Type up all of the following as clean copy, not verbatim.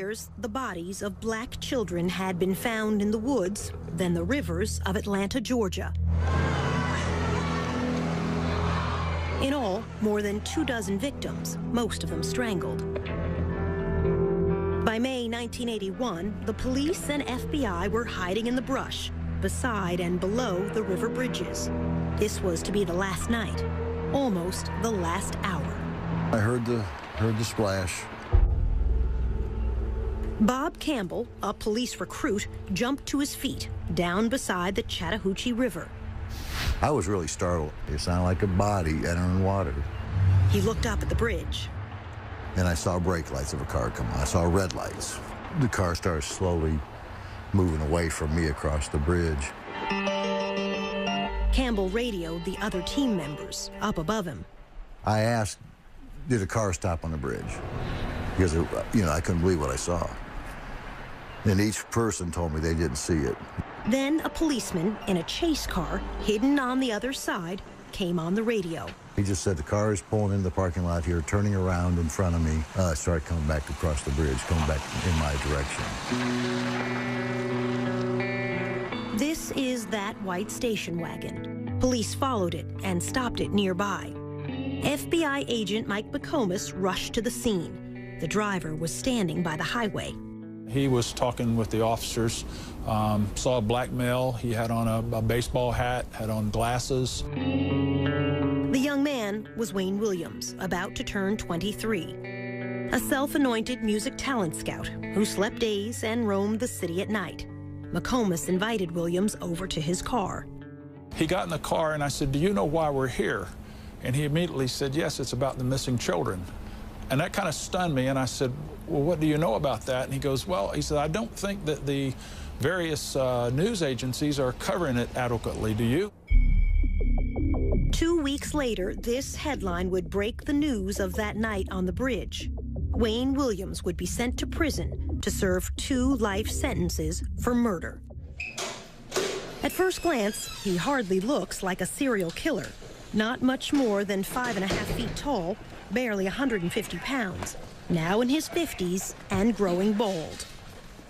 years, the bodies of black children had been found in the woods, then the rivers of Atlanta, Georgia. In all, more than 24 victims, most of them strangled. By May 1981, the police and FBI were hiding in the brush, beside and below the river bridges. This was to be the last night, almost the last hour. I heard the splash. Bob Campbell, a police recruit, jumped to his feet down beside the Chattahoochee River. I was really startled. It sounded like a body entering water. He looked up at the bridge. Then I saw brake lights of a car come on. I saw red lights. The car started slowly moving away from me across the bridge. Campbell radioed the other team members up above him. I asked, did a car stop on the bridge? Because, I couldn't believe what I saw. And each person told me they didn't see it. Then a policeman in a chase car, hidden on the other side, came on the radio. He just said, the car is pulling into the parking lot here, turning around in front of me. Started coming back across the bridge, coming back in my direction. This is that white station wagon. Police followed it and stopped it nearby. FBI agent Mike McComas rushed to the scene. The driver was standing by the highway. He was talking with the officers, saw a black male. He had on a baseball hat, had on glasses. The young man was Wayne Williams, about to turn 23. A self-anointed music talent scout who slept days and roamed the city at night. McComas invited Williams over to his car. He got in the car and I said, do you know why we're here? And he immediately said, yes, it's about the missing children. And that kind of stunned me, and I said, well, what do you know about that? And he goes, well, he said, I don't think that the various news agencies are covering it adequately. Do you? 2 weeks later, this headline would break the news of that night on the bridge. Wayne Williams would be sent to prison to serve 2 life sentences for murder. At first glance, he hardly looks like a serial killer. Not much more than 5.5 feet tall, barely 150 pounds, now in his 50s and growing bald.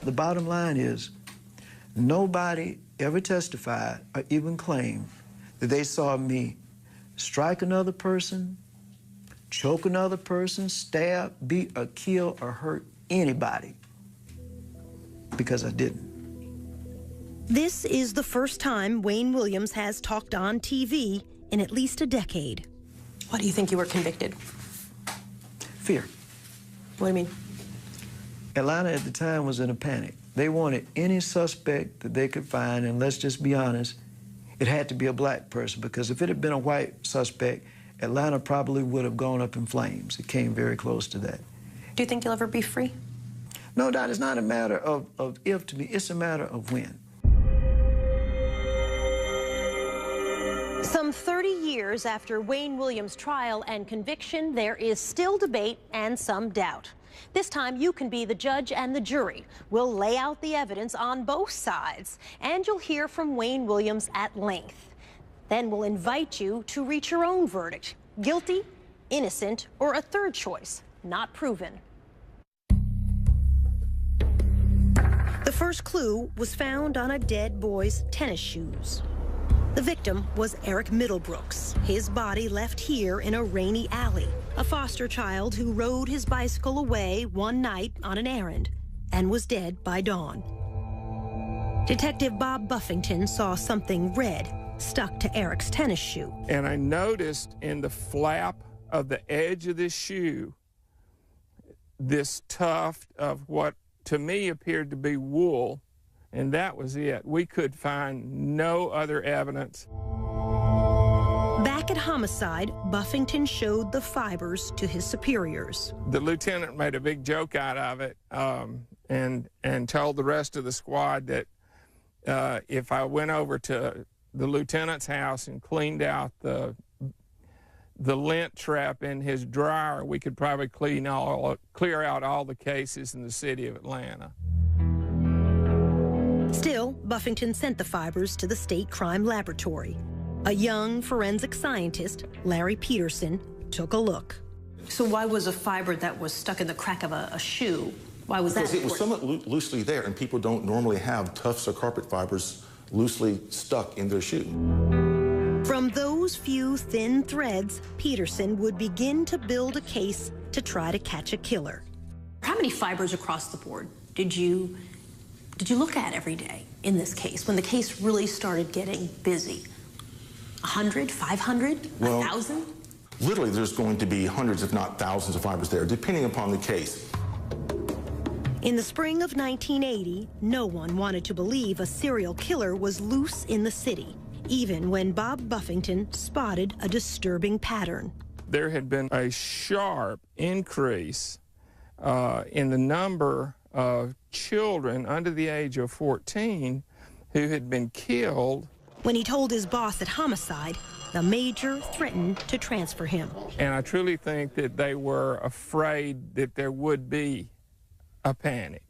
The bottom line is, nobody ever testified or even claimed that they saw me strike another person, choke another person, stab, beat, or kill, or hurt anybody, because I didn't. This is the first time Wayne Williams has talked on TV in at least a decade. Why do you think you were convicted? Fear. What do you mean? Atlanta at the time was in a panic. They wanted any suspect that they could find, and let's just be honest, it had to be a black person, because if it had been a white suspect, Atlanta probably would have gone up in flames. It came very close to that. Do you think you'll ever be free? No, Dot, it's not a matter of if to me, it's a matter of when. Some 30 years after Wayne Williams' trial and conviction, there is still debate and some doubt. This time, you can be the judge and the jury. We'll lay out the evidence on both sides, and you'll hear from Wayne Williams at length. Then we'll invite you to reach your own verdict: guilty, innocent, or a third choice, not proven. The first clue was found on a dead boy's tennis shoes. The victim was Eric Middlebrooks, his body left here in a rainy alley, a foster child who rode his bicycle away one night on an errand and was dead by dawn. Detective Bob Buffington saw something red stuck to Eric's tennis shoe. And I noticed in the flap of the edge of this shoe, this tuft of what to me appeared to be wool. And that was it. We could find no other evidence. Back at homicide, Buffington showed the fibers to his superiors. The lieutenant made a big joke out of it and told the rest of the squad that if I went over to the lieutenant's house and cleaned out the lint trap in his dryer, we could probably clear out all the cases in the city of Atlanta. Still, Buffington sent the fibers to the state crime laboratory. A young forensic scientist, Larry Peterson, took a look. So why was a fiber that was stuck in the crack of a shoe Why was that Because it was important? somewhat loosely there, and people don't normally have tufts or carpet fibers loosely stuck in their shoe. From those few thin threads, Peterson would begin to build a case to try to catch a killer. How many fibers across the board did you look at every day in this case, when the case really started getting busy? 100, 500, Well, 1,000? Literally, there's going to be hundreds, if not thousands, of fibers there, depending upon the case. In the spring of 1980, no one wanted to believe a serial killer was loose in the city, even when Bob Buffington spotted a disturbing pattern. There had been a sharp increase in the number of children under the age of 14 who had been killed. When he told his boss at Homicide, the major threatened to transfer him. And I truly think that they were afraid that there would be a panic.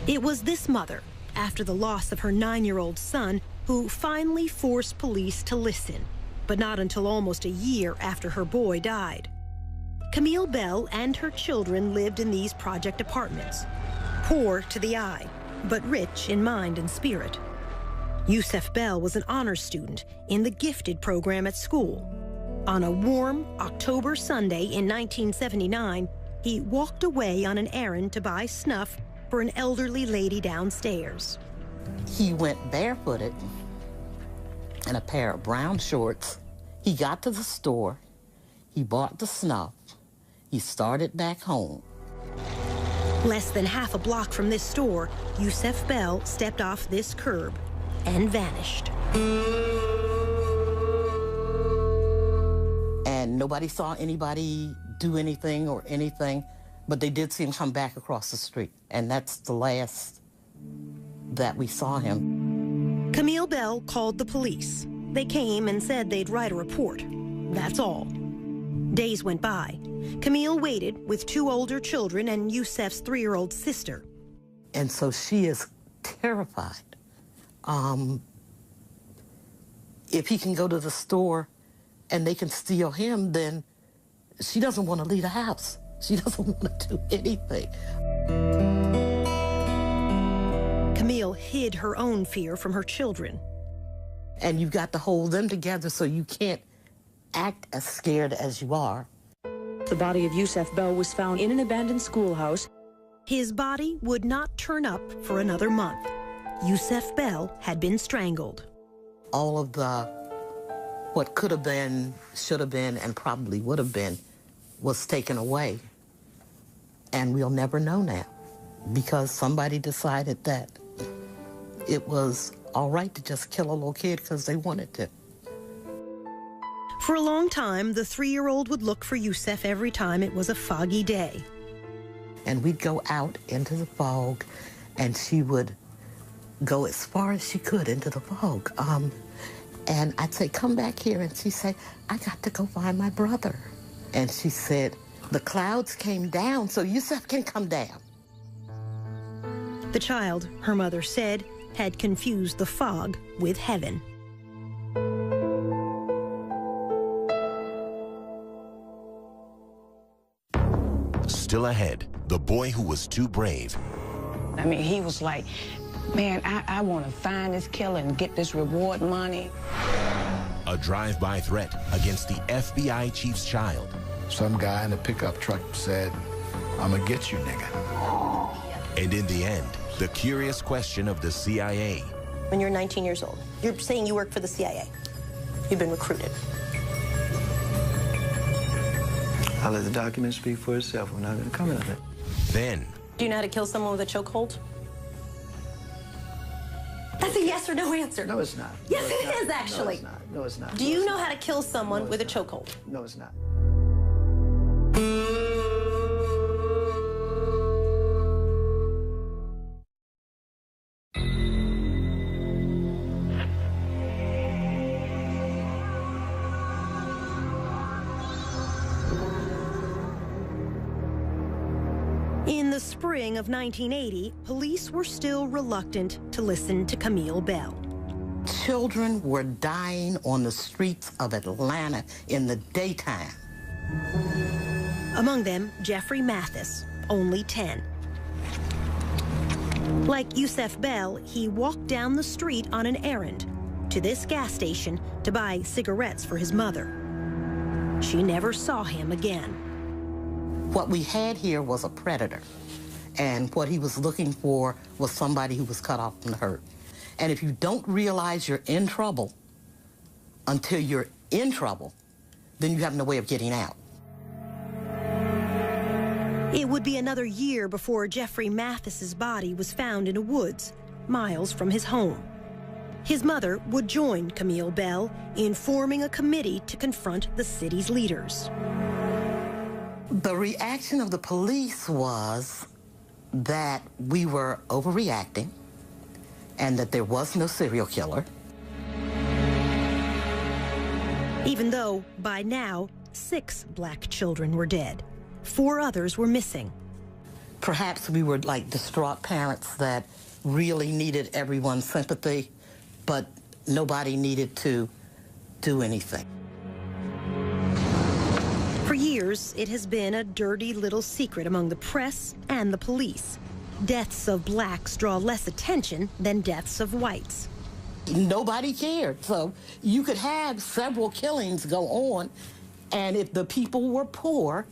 It was this mother, after the loss of her 9-year-old son, who finally forced police to listen, but not until almost a year after her boy died. Camille Bell and her children lived in these project apartments, poor to the eye, but rich in mind and spirit. Yusef Bell was an honors student in the gifted program at school. On a warm October Sunday in 1979, he walked away on an errand to buy snuff for an elderly lady downstairs. He went barefooted in a pair of brown shorts. He got to the store, he bought the snuff, he started back home. Less than half a block from this store, Yusef Bell stepped off this curb and vanished. And nobody saw anybody do anything or anything, but they did see him come back across the street. And that's the last that we saw him. Camille Bell called the police. They came and said they'd write a report. That's all. Days went by. Camille waited with 2 older children and Yusef's 3-year-old sister. And so she is terrified. If he can go to the store and they can steal him, then she doesn't want to leave the house. She doesn't want to do anything. Camille hid her own fear from her children. And you've got to hold them together so you can't act as scared as you are. The body of Yusef Bell was found in an abandoned schoolhouse. His body would not turn up for another month. Yusef Bell had been strangled. All of the what could have been, should have been, and probably would have been was taken away. And we'll never know now because somebody decided that it was all right to just kill a little kid because they wanted to. For a long time, the 3-year-old would look for Yusef every time it was a foggy day. And we'd go out into the fog, and she would go as far as she could into the fog. And I'd say, come back here. And she'd say, I got to go find my brother. And she said, the clouds came down, so Yusef can come down. The child, her mother said, had confused the fog with heaven. Still ahead, the boy who was too brave. I mean, he was like, man, I want to find this killer and get this reward money. A drive-by threat against the FBI chief's child. Some guy in a pickup truck said, I'm gonna get you, nigga. And in the end, the curious question of the CIA. When you're 19 years old, you're saying you work for the CIA. You've been recruited. I'll let the document speak for itself. We're not going to comment on it. Then. Do you know how to kill someone with a chokehold? That's a yes or no answer. No, it's not. Yes, no, it is, actually. No, it's not. No, it's not. Do you know how to kill someone with a chokehold? No, it's not. In the spring of 1980, police were still reluctant to listen to Camille Bell. Children were dying on the streets of Atlanta in the daytime. Among them, Jeffrey Mathis, only 10. Like Yusef Bell, he walked down the street on an errand to this gas station to buy cigarettes for his mother. She never saw him again. What we had here was a predator, and what he was looking for was somebody who was cut off from the herd. And if you don't realize you're in trouble until you're in trouble, then you have no way of getting out. It would be another year before Jeffrey Mathis's body was found in a woods, miles from his home. His mother would join Camille Bell in forming a committee to confront the city's leaders. The reaction of the police was that we were overreacting and that there was no serial killer. Even though, by now, 6 black children were dead. 4 others were missing. Perhaps we were like distraught parents that really needed everyone's sympathy, but nobody needed to do anything. For years, it has been a dirty little secret among the press and the police. Deaths of blacks draw less attention than deaths of whites. Nobody cared. So you could have several killings go on, and if the people were poor,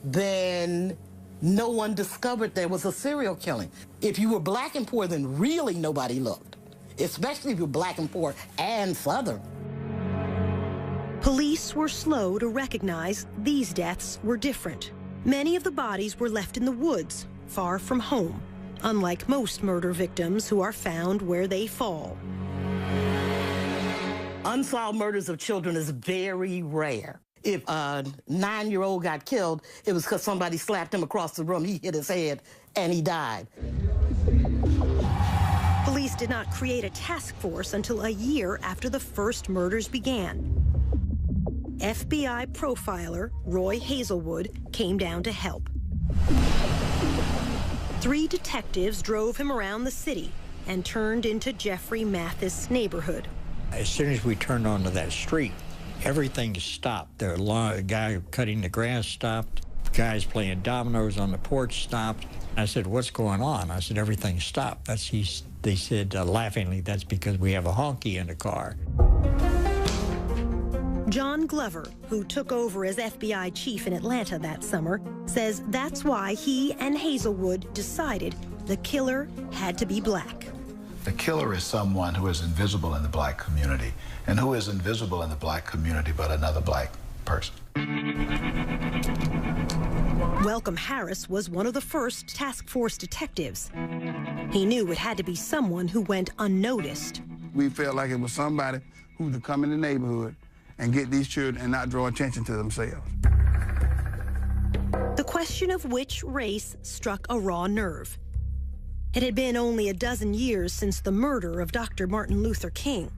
then no one discovered there was a serial killing. If you were black and poor, then really nobody looked, especially if you're black and poor and Southern. Police were slow to recognize these deaths were different. Many of the bodies were left in the woods, far from home, unlike most murder victims who are found where they fall. Unsolved murders of children is very rare. If a 9-year-old got killed, it was because somebody slapped him across the room, he hit his head, and he died. Police did not create a task force until a year after the first murders began. FBI profiler Roy Hazelwood came down to help. 3 detectives drove him around the city and turned into Jeffrey Mathis' neighborhood. As soon as we turned onto that street, everything stopped. The guy cutting the grass stopped. Guys playing dominoes on the porch stopped. I said, "What's going on?" I said, "Everything stopped." They said laughingly, "That's because we have a honky in the car." John Glover, who took over as FBI chief in Atlanta that summer, says that's why he and Hazelwood decided the killer had to be black. The killer is someone who is invisible in the black community. And who is invisible in the black community but another black person? Welcome Harris was one of the first task force detectives. He knew it had to be someone who went unnoticed. We felt like it was somebody who could come in the neighborhood and get these children and not draw attention to themselves. The question of which race struck a raw nerve. It had been only a dozen years since the murder of Dr. Martin Luther King.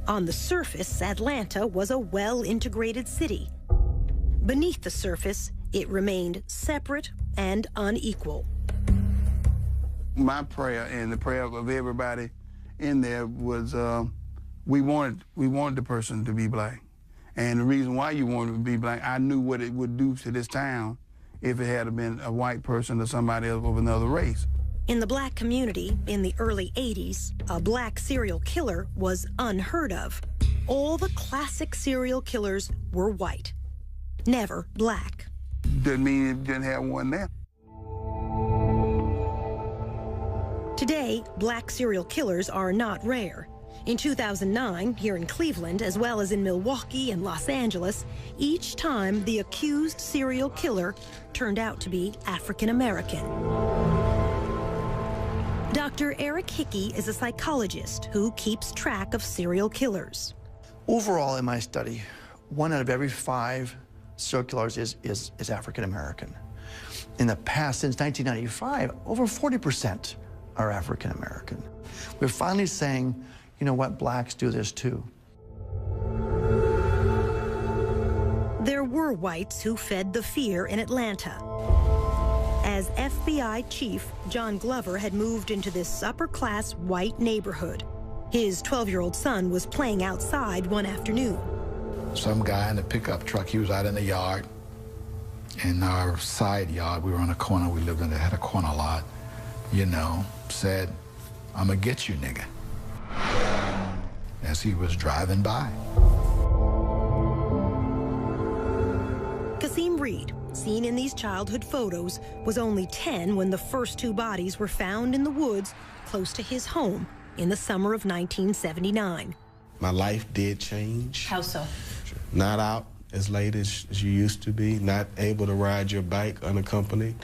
On the surface, Atlanta was a well-integrated city. Beneath the surface, it remained separate and unequal. My prayer and the prayer of everybody in there was we wanted the person to be black. And the reason why you wanted to be black, I knew what it would do to this town if it had been a white person or somebody else of another race. In the black community in the early 80s, a black serial killer was unheard of. All the classic serial killers were white, never black. Didn't mean it didn't have one there. Today, black serial killers are not rare. In 2009, here in Cleveland, as well as in Milwaukee and Los Angeles, each time the accused serial killer turned out to be African American. Dr. Eric Hickey is a psychologist who keeps track of serial killers. Overall, in my study, 1 out of every 5 serial killers is African American. In the past, since 1995, over 40% are African American. We're finally saying, you know what, blacks do this too. There were whites who fed the fear in Atlanta. As FBI chief, John Glover had moved into this upper-class white neighborhood. His 12-year-old son was playing outside one afternoon. Some guy in a pickup truck, he was out in the yard, in our side yard. We were on a corner. We lived in had a corner lot. You know, said, "I'ma get you, nigga," as he was driving by. Kasim Reed, seen in these childhood photos, was only 10 when the first two bodies were found in the woods close to his home in the summer of 1979. My life did change. How so? Not out as late as you used to be, not able to ride your bike unaccompanied.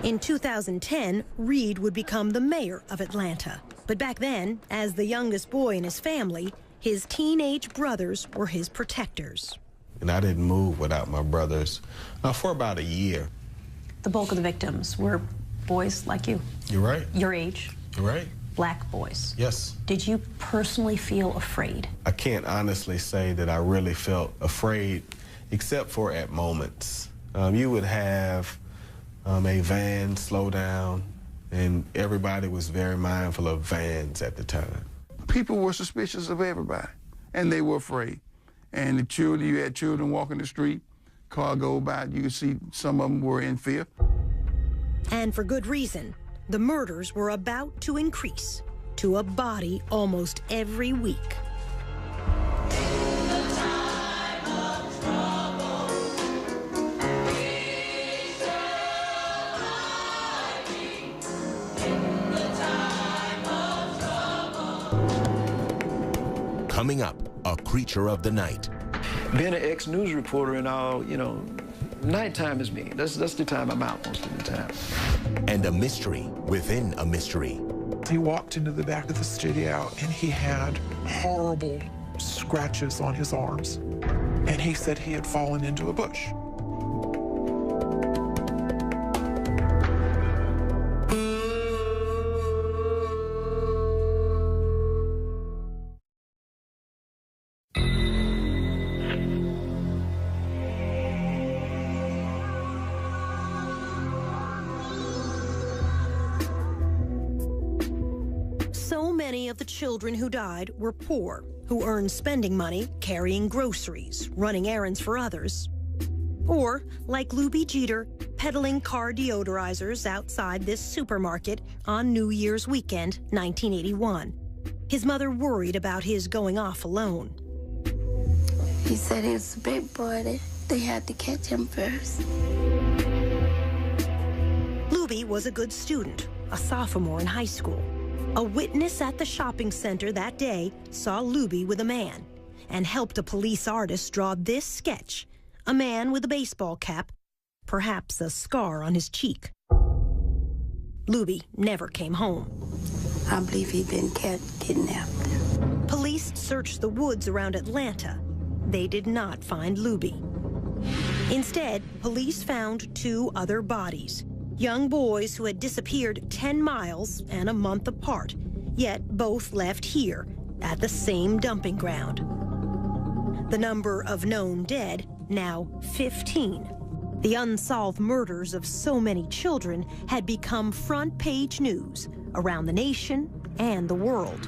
In 2010, Reed would become the mayor of Atlanta. But back then, as the youngest boy in his family, his teenage brothers were his protectors. And I didn't move without my brothers for about a year. The bulk of the victims were boys like you. You're right. Your age. You're right. Black boys. Yes. Did you personally feel afraid? I can't honestly say that I really felt afraid, except for at moments. You would have a van slow down, and everybody was very mindful of vans at the time. People were suspicious of everybody, and they were afraid. And the children, you had children walking the street, car go by, you could see some of them were in fear. And for good reason. The murders were about to increase to a body almost every week. Coming up, a creature of the night. Being an ex-news reporter and all, you know, nighttime is me. That's the time I'm out most of the time. And a mystery within a mystery. He walked into the back of the studio and he had horrible scratches on his arms. And he said he had fallen into a bush. Many of the children who died were poor, who earned spending money carrying groceries, running errands for others. Or, like Luby Jeter, peddling car deodorizers outside this supermarket on New Year's weekend, 1981. His mother worried about his going off alone. He said he was a big boy. They had to catch him first. Luby was a good student, a sophomore in high school. A witness at the shopping center that day saw Luby with a man and helped a police artist draw this sketch, a man with a baseball cap, perhaps a scar on his cheek. Luby never came home. I believe he'd been kidnapped. Police searched the woods around Atlanta. They did not find Luby. Instead, police found two other bodies. Young boys who had disappeared 10 miles and a month apart, yet both left here at the same dumping ground. The number of known dead, now 15. The unsolved murders of so many children had become front-page news around the nation and the world.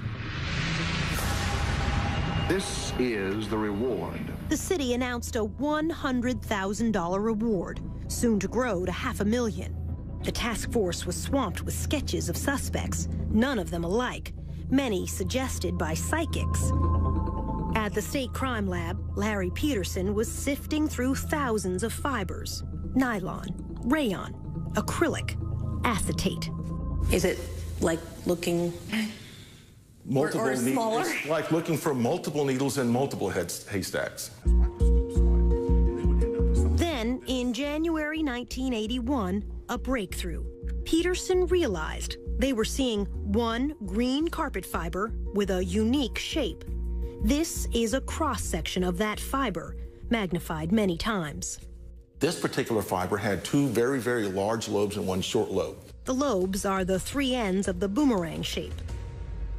This is the reward. The city announced a $100,000 reward, soon to grow to $500,000. The task force was swamped with sketches of suspects, none of them alike, many suggested by psychics. At the state crime lab, Larry Peterson was sifting through thousands of fibers: nylon, rayon, acrylic, acetate. Is it like looking or smaller? It's like looking for multiple needles in multiple haystacks. Then, in January 1981, a breakthrough. Peterson realized they were seeing one green carpet fiber with a unique shape. This is a cross-section of that fiber, magnified many times. This particular fiber had two very, very large lobes and one short lobe. The lobes are the three ends of the boomerang shape.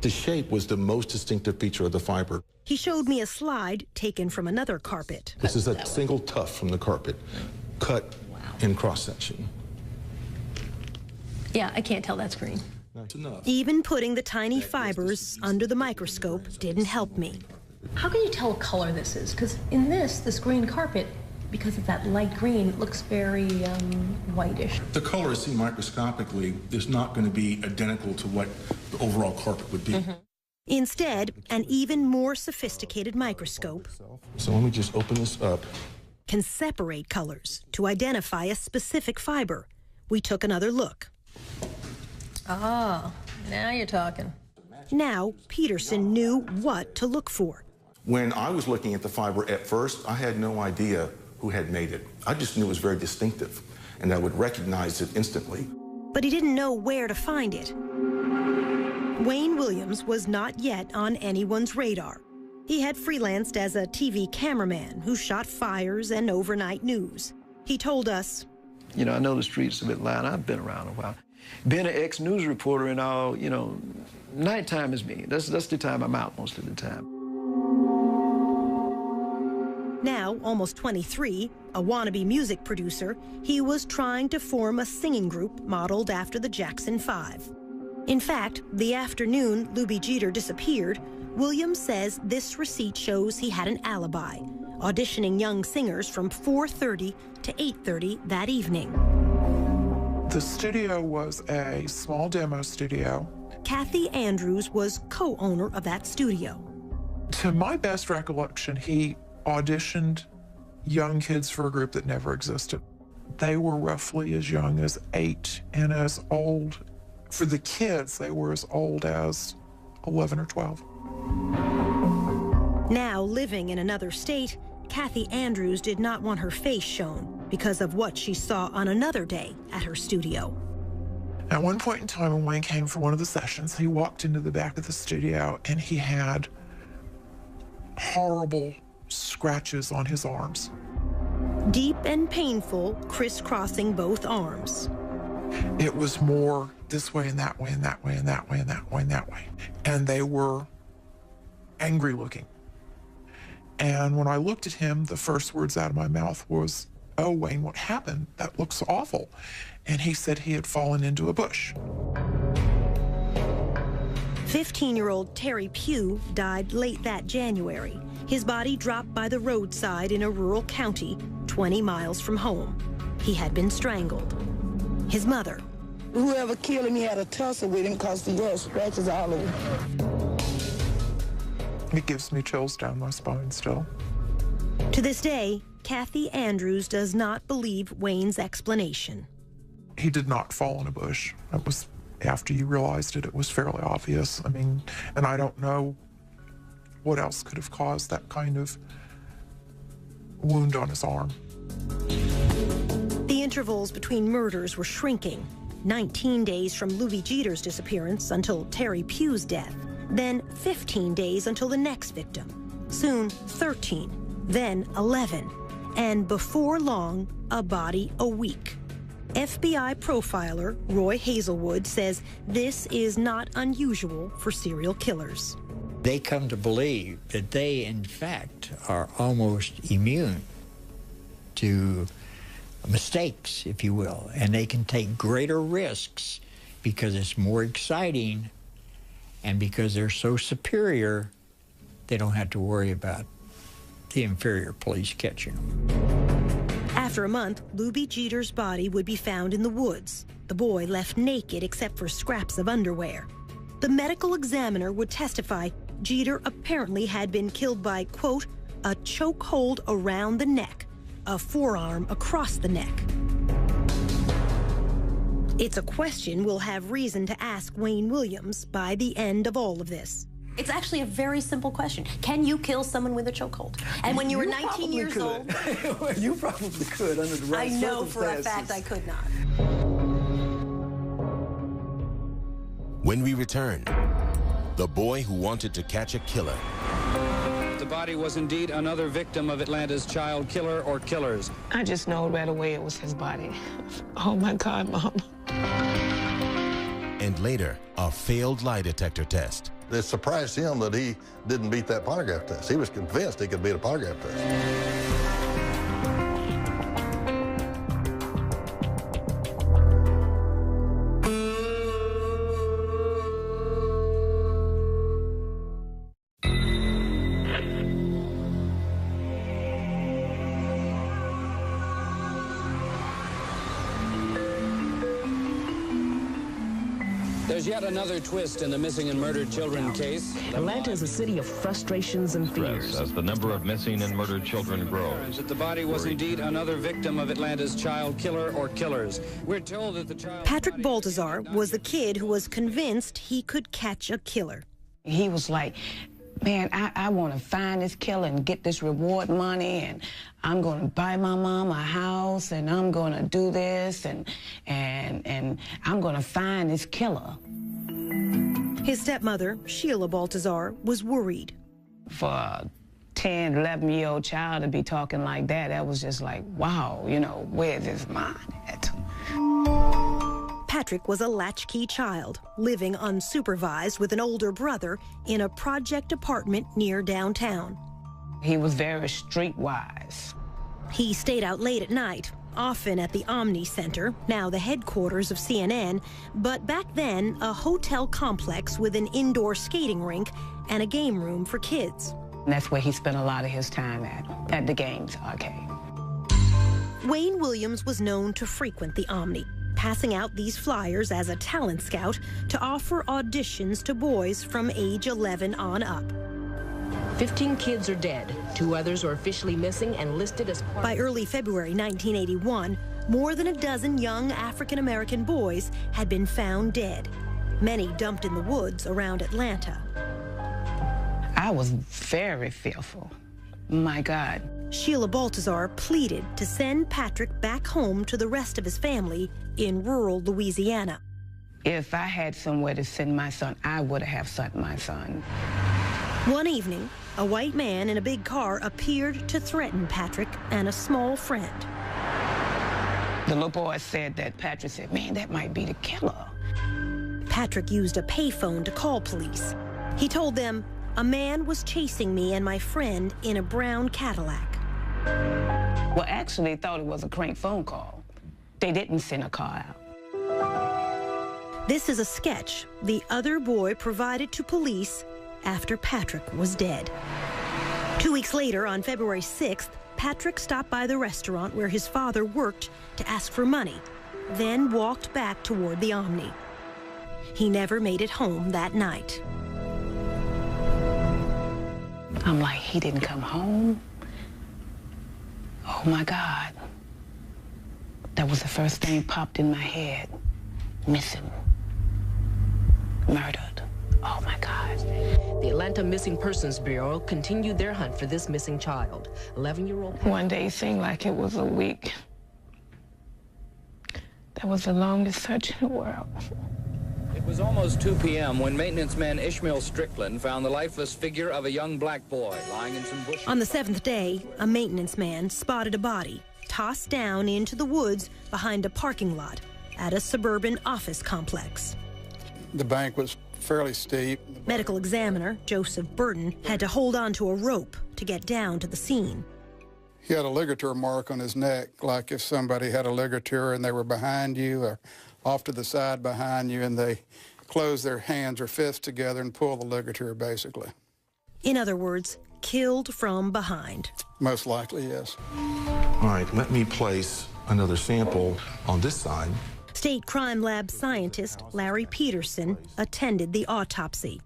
The shape was the most distinctive feature of the fiber. He showed me a slide taken from another carpet. This is a single tuft from the carpet, cut in cross-section. Yeah, I can't tell that's green. That's enough. Even putting the tiny fibers under the microscope didn't help me. How can you tell what color this is? Because in this green carpet, because of that light green, it looks very whitish. The color seen microscopically is not going to be identical to what the overall carpet would be. Instead, an even more sophisticated microscope So let me just open this up. can separate colors to identify a specific fiber. We took another look. Oh, now you're talking. Now, Peterson knew what to look for. When I was looking at the fiber at first, I had no idea who had made it. I just knew it was very distinctive, and I would recognize it instantly. But he didn't know where to find it. Wayne Williams was not yet on anyone's radar. He had freelanced as a TV cameraman who shot fires and overnight news. He told us, You know, I know the streets of Atlanta. I've been around a while. Being an ex-news reporter and all, you know, nighttime is me. That's the time I'm out most of the time. Now, almost 23, a wannabe music producer, he was trying to form a singing group modeled after the Jackson 5. In fact, the afternoon Luby Jeter disappeared, Williams says this receipt shows he had an alibi, auditioning young singers from 4:30 to 8:30 that evening. The studio was a small demo studio. Kathy Andrews was co-owner of that studio. To my best recollection, he auditioned young kids for a group that never existed. They were roughly as young as 8 and as old, for the kids, they were as old as 11 or 12. Now living in another state, Kathy Andrews did not want her face shown because of what she saw on another day at her studio. At one point in time, when Wayne came for one of the sessions, he walked into the back of the studio and he had horrible scratches on his arms. Deep and painful, crisscrossing both arms. It was more this way and that way and that way and that way and that way and that way. And they were angry looking. And when I looked at him, the first words out of my mouth was, "Oh, Wayne, what happened? That looks awful." And he said he had fallen into a bush. 15-year-old Terry Pugh died late that January. His body dropped by the roadside in a rural county 20 miles from home. He had been strangled. His mother. Whoever killed him, he had a tussle with him because he had scratches all over. It gives me chills down my spine still. To this day, Kathy Andrews does not believe Wayne's explanation. He did not fall in a bush. It was, after you realized it, it was fairly obvious. I mean, and I don't know what else could have caused that kind of wound on his arm. The intervals between murders were shrinking. 19 days from Luby Jeter's disappearance until Terry Pugh's death. Then 15 days until the next victim. Soon 13, then 11. And before long, a body a week. FBI profiler Roy Hazelwood says this is not unusual for serial killers. They come to believe that they, in fact, are almost immune to mistakes, if you will, and they can take greater risks because it's more exciting, and because they're so superior, they don't have to worry about the inferior police catching them. After a month, Luby Jeter's body would be found in the woods, the boy left naked except for scraps of underwear. The medical examiner would testify Jeter apparently had been killed by, quote, a chokehold around the neck, a forearm across the neck. It's a question we'll have reason to ask Wayne Williams by the end of all of this. It's actually a very simple question. Can you kill someone with a chokehold? And when you were 19 years old... You probably could under the right I know for a circumstances. fact I could not. When we return, the boy who wanted to catch a killer. The body was indeed another victim of Atlanta's child killer or killers. I just know right away it was his body. Oh, my God, Mom. And later, a failed lie detector test. It surprised him that he didn't beat that polygraph test. He was convinced he could beat a polygraph test. There's yet another twist in the missing and murdered children case. Atlanta is a city of frustrations and fears. As the number of missing and murdered children grows. That the body was indeed another victim of Atlanta's child killer or killers. We're told that the child... Patrick Baltazar was the kid who was convinced he could catch a killer. He was like, man, I want to find this killer and get this reward money, and I'm going to buy my mom a house, and I'm going to do this, and I'm going to find this killer. His stepmother, Sheila Baltazar, was worried. For a 10, 11-year-old child to be talking like that, that was just like, wow, you know, where's his mind at? Patrick was a latchkey child, living unsupervised with an older brother in a project apartment near downtown. He was very streetwise. He stayed out late at night, often at the Omni Center, now the headquarters of CNN, but back then a hotel complex with an indoor skating rink and a game room for kids. And that's where he spent a lot of his time at the games arcade. Wayne Williams was known to frequent the Omni, passing out these flyers as a talent scout to offer auditions to boys from age 11 on up. 15 kids are dead. 2 others are officially missing and listed as part... By early February 1981, more than a dozen young African-American boys had been found dead, many dumped in the woods around Atlanta. I was very fearful. My God. Sheila Baltazar pleaded to send Patrick back home to the rest of his family in rural Louisiana. If I had somewhere to send my son, I would have sent my son. One evening, a white man in a big car appeared to threaten Patrick and a small friend. The little boy said that Patrick said, man, that might be the killer. Patrick used a payphone to call police. He told them, a man was chasing me and my friend in a brown Cadillac. Well, actually, they thought it was a crank phone call. They didn't send a car out. This is a sketch the other boy provided to police after Patrick was dead. 2 weeks later, on February 6th, Patrick stopped by the restaurant where his father worked to ask for money, then walked back toward the Omni. He never made it home that night. I'm like, he didn't come home? Oh, my God. That was the first thing popped in my head. Missing. Murdered. Oh, my God. The Atlanta Missing Persons Bureau continued their hunt for this missing child. 11-year-old... One day seemed like it was a week. That was the longest search in the world. It was almost 2 p.m. when maintenance man Ishmael Strickland found the lifeless figure of a young black boy lying in some bushes. On the 7th day, a maintenance man spotted a body tossed down into the woods behind a parking lot at a suburban office complex. The bank was fairly steep. Medical examiner Joseph Burton had to hold on to a rope to get down to the scene. He had a ligature mark on his neck, like if somebody had a ligature and they were behind you or off to the side behind you, and they close their hands or fists together and pull the ligature, basically. In other words, killed from behind. Most likely, yes. All right, let me place another sample on this side. State Crime Lab scientist Larry Peterson attended the autopsy.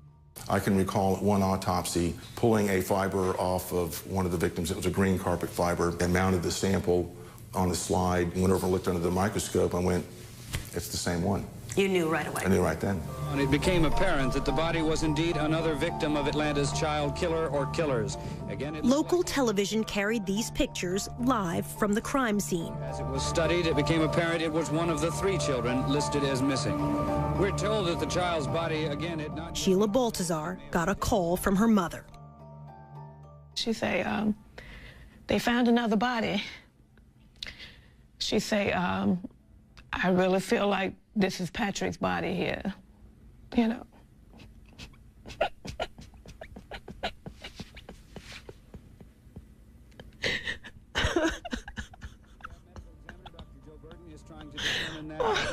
I can recall at one autopsy pulling a fiber off of one of the victims. It was a green carpet fiber, and mounted the sample on the slide, went over and looked under the microscope and went, it's the same one. You knew right away. I knew right then. And it became apparent that the body was indeed another victim of Atlanta's child killer or killers. Again, local television carried these pictures live from the crime scene. As it was studied, it became apparent it was one of the 3 children listed as missing. We're told that the child's body, again, had not... Sheila Baltazar got a call from her mother. She say, they found another body. She say, I really feel like this is Patrick's body here, you know.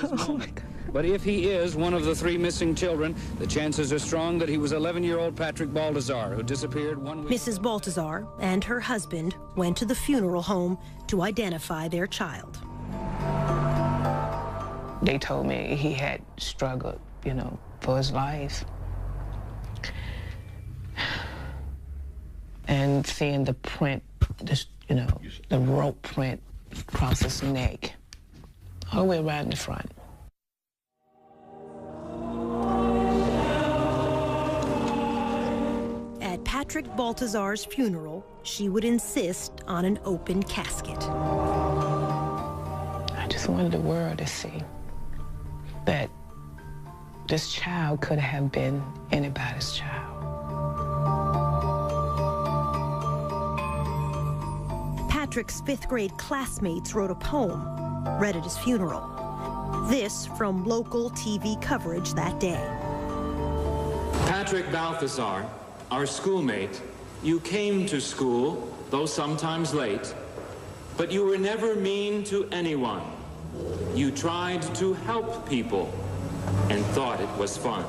Oh my God. But if he is one of the 3 missing children, the chances are strong that he was 11-year-old Patrick Baltazar, who disappeared 1 week. Mrs. Baltazar and her husband went to the funeral home to identify their child. They told me he had struggled you know, for his life. And seeing the print, you know, the rope print across his neck, all the way around the front. At Patrick Baltazar's funeral, she would insist on an open casket. I just wanted the world to see that this child could have been anybody's child. Patrick's fifth-grade classmates wrote a poem, read at his funeral. This from local TV coverage that day. Patrick Balthazar, our schoolmate, you came to school, though sometimes late, but you were never mean to anyone. You tried to help people and thought it was fun.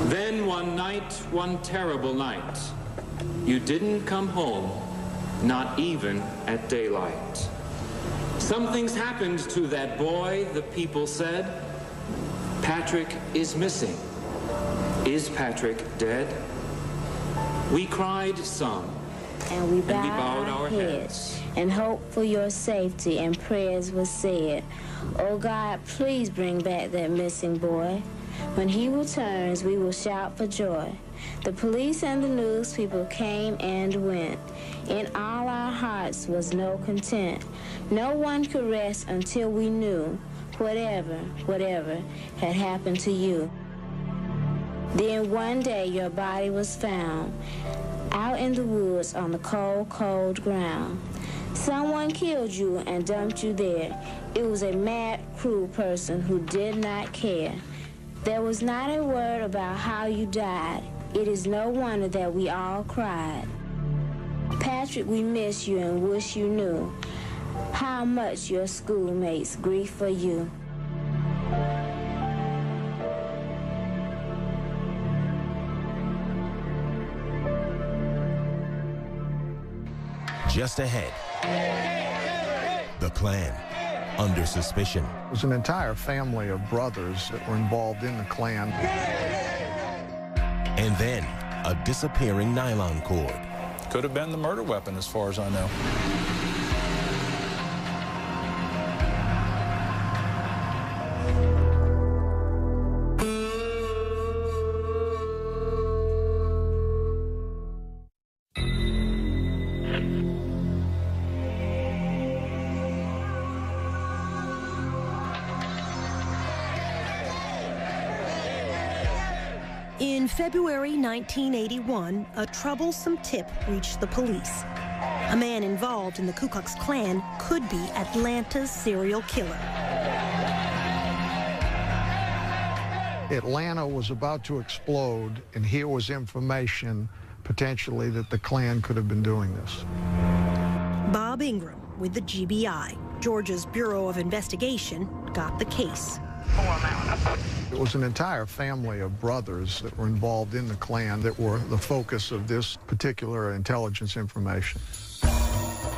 Then one night, one terrible night, you didn't come home, not even at daylight. Something's happened to that boy, the people said. Patrick is missing. Is Patrick dead? We cried some, and we bowed our heads, and hoped for your safety, and prayers were said. Oh God, please bring back that missing boy. When he returns, we will shout for joy. The police and the news people came and went. In all our hearts was no content. No one could rest until we knew whatever had happened to you. Then one day your body was found out in the woods on the cold, cold ground. Someone killed you and dumped you there. It was a mad, cruel person who did not care. There was not a word about how you died. It is no wonder that we all cried. Patrick, we miss you and wish you knew how much your schoolmates grieve for you. Just ahead, the Klan under suspicion. It was an entire family of brothers that were involved in the Klan. And then a disappearing nylon cord. Could have been the murder weapon, as far as I know. In February 1981, a troublesome tip reached the police. A man involved in the Ku Klux Klan could be Atlanta's serial killer. Atlanta was about to explode, and here was information potentially that the Klan could have been doing this. Bob Ingram with the GBI, Georgia's Bureau of Investigation, got the case. It was an entire family of brothers that were involved in the Klan that were the focus of this particular intelligence information.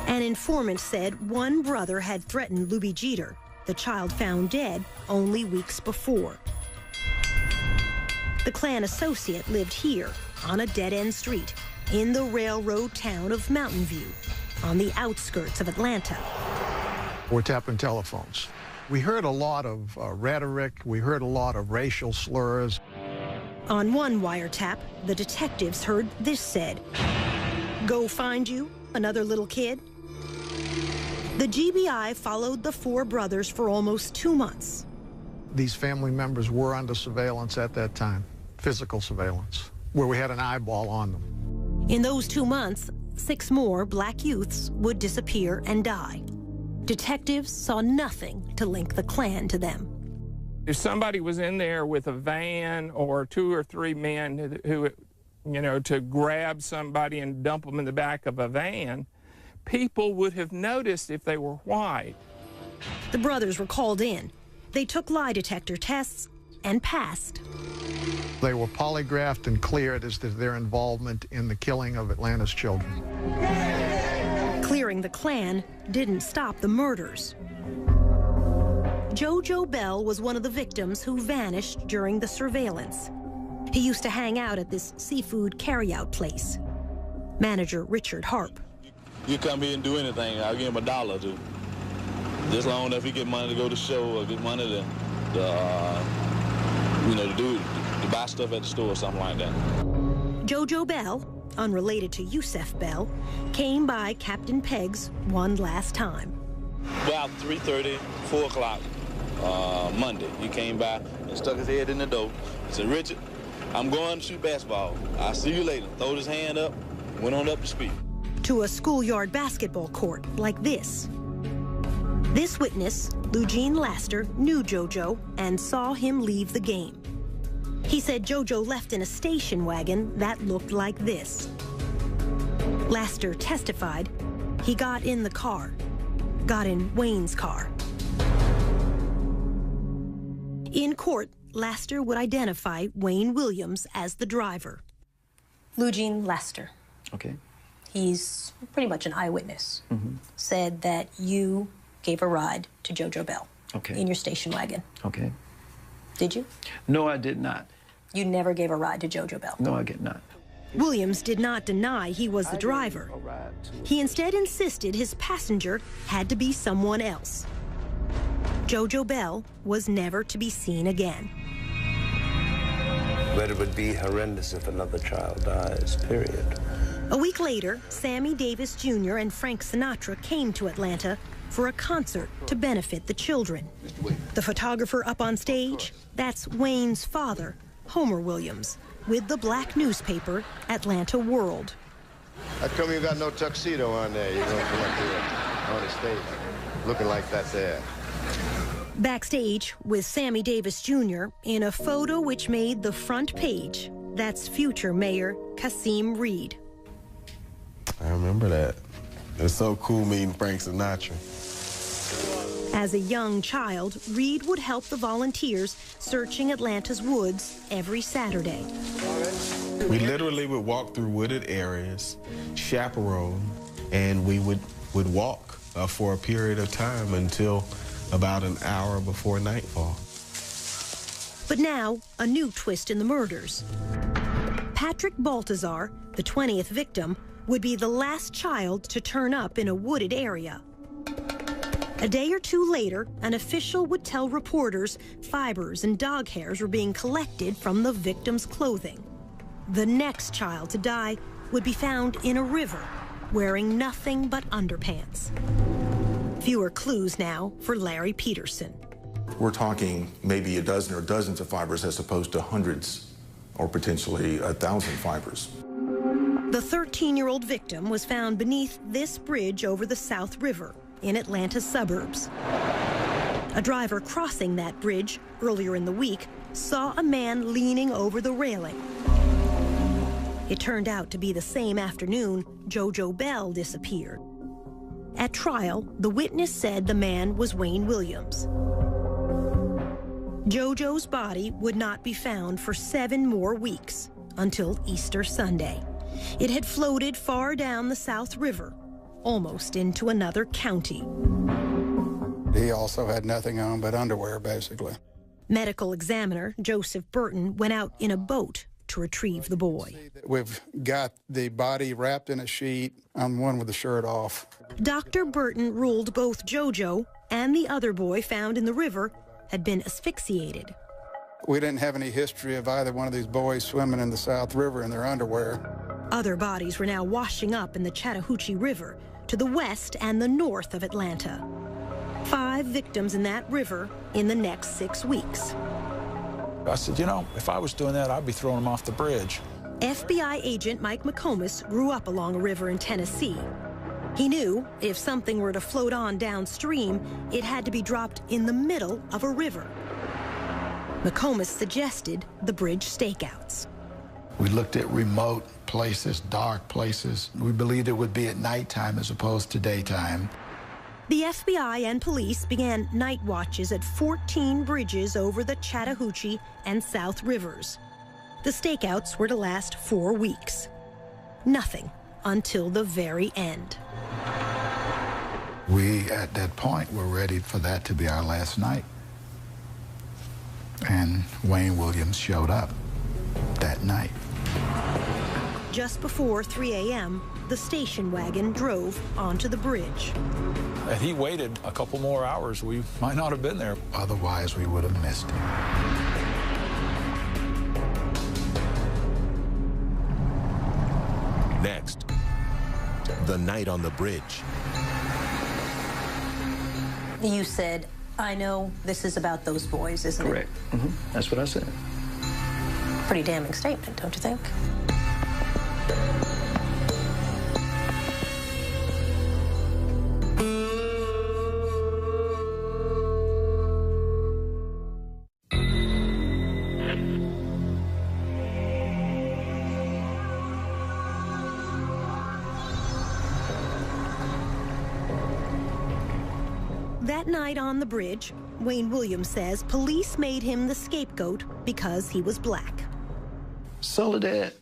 An informant said one brother had threatened Luby Jeter, the child found dead only weeks before. The Klan associate lived here on a dead-end street in the railroad town of Mountain View, on the outskirts of Atlanta. We're tapping telephones. We heard a lot of rhetoric. We heard a lot of racial slurs. On one wiretap, the detectives heard this said, "Go find you another little kid." The GBI followed the four brothers for almost 2 months. These family members were under surveillance at that time, physical surveillance, where we had an eyeball on them. In those 2 months, 6 more black youths would disappear and die. Detectives saw nothing to link the Klan to them. If somebody was in there with a van or 2 or 3 men who, you know, to grab somebody and dump them in the back of a van, people would have noticed if they were white. The brothers were called in. They took lie detector tests and passed. They were polygraphed and cleared as to their involvement in the killing of Atlanta's children. Clearing the Klan didn't stop the murders. JoJo Bell was one of the victims who vanished during the surveillance. He used to hang out at this seafood carryout place. Manager Richard Harp. You come here and do anything, I'll give him $1 or $2. Just long enough he get money to go to show or get money to buy stuff at the store or something like that. JoJo Bell, unrelated to Yusef Bell, came by Captain Pegg's one last time. About 3:30, 4 o'clock Monday, he came by and stuck his head in the door. He said, "Richard, I'm going to shoot basketball. I'll see you later." Throwed his hand up, went on up to speak. To a schoolyard basketball court like this. This witness, Eugene Laster, knew JoJo and saw him leave the game. He said JoJo left in a station wagon that looked like this. Laster testified he got in the car, got in Wayne's car. In court, Laster would identify Wayne Williams as the driver. Eugene Laster. Okay. He's pretty much an eyewitness. Said that you gave a ride to JoJo Bell in your station wagon. Okay. Did you? No, I did not. You never gave a ride to JoJo Bell? No, I did not. Williams did not deny he was the driver. He instead insisted his passenger had to be someone else. JoJo Bell was never to be seen again. But it would be horrendous if another child dies, period. A week later, Sammy Davis Jr. and Frank Sinatra came to Atlanta for a concert to benefit the children. The photographer up on stage, that's Wayne's father, Homer Williams, with the black newspaper, Atlanta World. How come you got no tuxedo on there? You're going to come up here on the stage looking like that there. Backstage with Sammy Davis Jr. in a photo which made the front page, that's future Mayor Kasim Reed. I remember that. It was so cool meeting Frank Sinatra. As a young child, Reed would help the volunteers searching Atlanta's woods every Saturday. We literally would walk through wooded areas, chaperone, and we would walk for a period of time until about an hour before nightfall. But now, a new twist in the murders. Patrick Baltazar, the 20th victim, would be the last child to turn up in a wooded area. A day or two later, an official would tell reporters fibers and dog hairs were being collected from the victim's clothing. The next child to die would be found in a river, wearing nothing but underpants. Fewer clues now for Larry Peterson. We're talking maybe a dozen or dozens of fibers as opposed to hundreds or potentially 1,000 fibers. The 13-year-old victim was found beneath this bridge over the South River in Atlanta's suburbs. A driver crossing that bridge earlier in the week saw a man leaning over the railing. It turned out to be the same afternoon JoJo Bell disappeared. At trial, the witness said the man was Wayne Williams. JoJo's body would not be found for 7 more weeks, until Easter Sunday. It had floated far down the South River, almost into another county. He also had nothing on but underwear, basically. Medical examiner Joseph Burton went out in a boat to retrieve the boy. We've got the body wrapped in a sheet. I'm the one with the shirt off. Dr. Burton ruled both JoJo and the other boy found in the river had been asphyxiated. We didn't have any history of either one of these boys swimming in the South River in their underwear. Other bodies were now washing up in the Chattahoochee River to the west and the north of Atlanta. 5 victims in that river in the next 6 weeks. I said, you know, if I was doing that, I'd be throwing them off the bridge. FBI agent Mike McComas grew up along a river in Tennessee. He knew if something were to float on downstream, it had to be dropped in the middle of a river. McComas suggested the bridge stakeouts. We looked at remote places, dark places. We believed it would be at nighttime as opposed to daytime. The FBI and police began night watches at 14 bridges over the Chattahoochee and South Rivers. The stakeouts were to last 4 weeks. Nothing until the very end. We, at that point, were ready for that to be our last night. And Wayne Williams showed up that night. Just before 3 a.m., the station wagon drove onto the bridge. Had he waited a couple more hours, we might not have been there. Otherwise, we would have missed him. Next, the night on the bridge. You said, I know this is about those boys, isn't it? Correct. That's what I said. Pretty damning statement, don't you think? That night on the bridge, Wayne Williams says police made him the scapegoat because he was black. Soledad,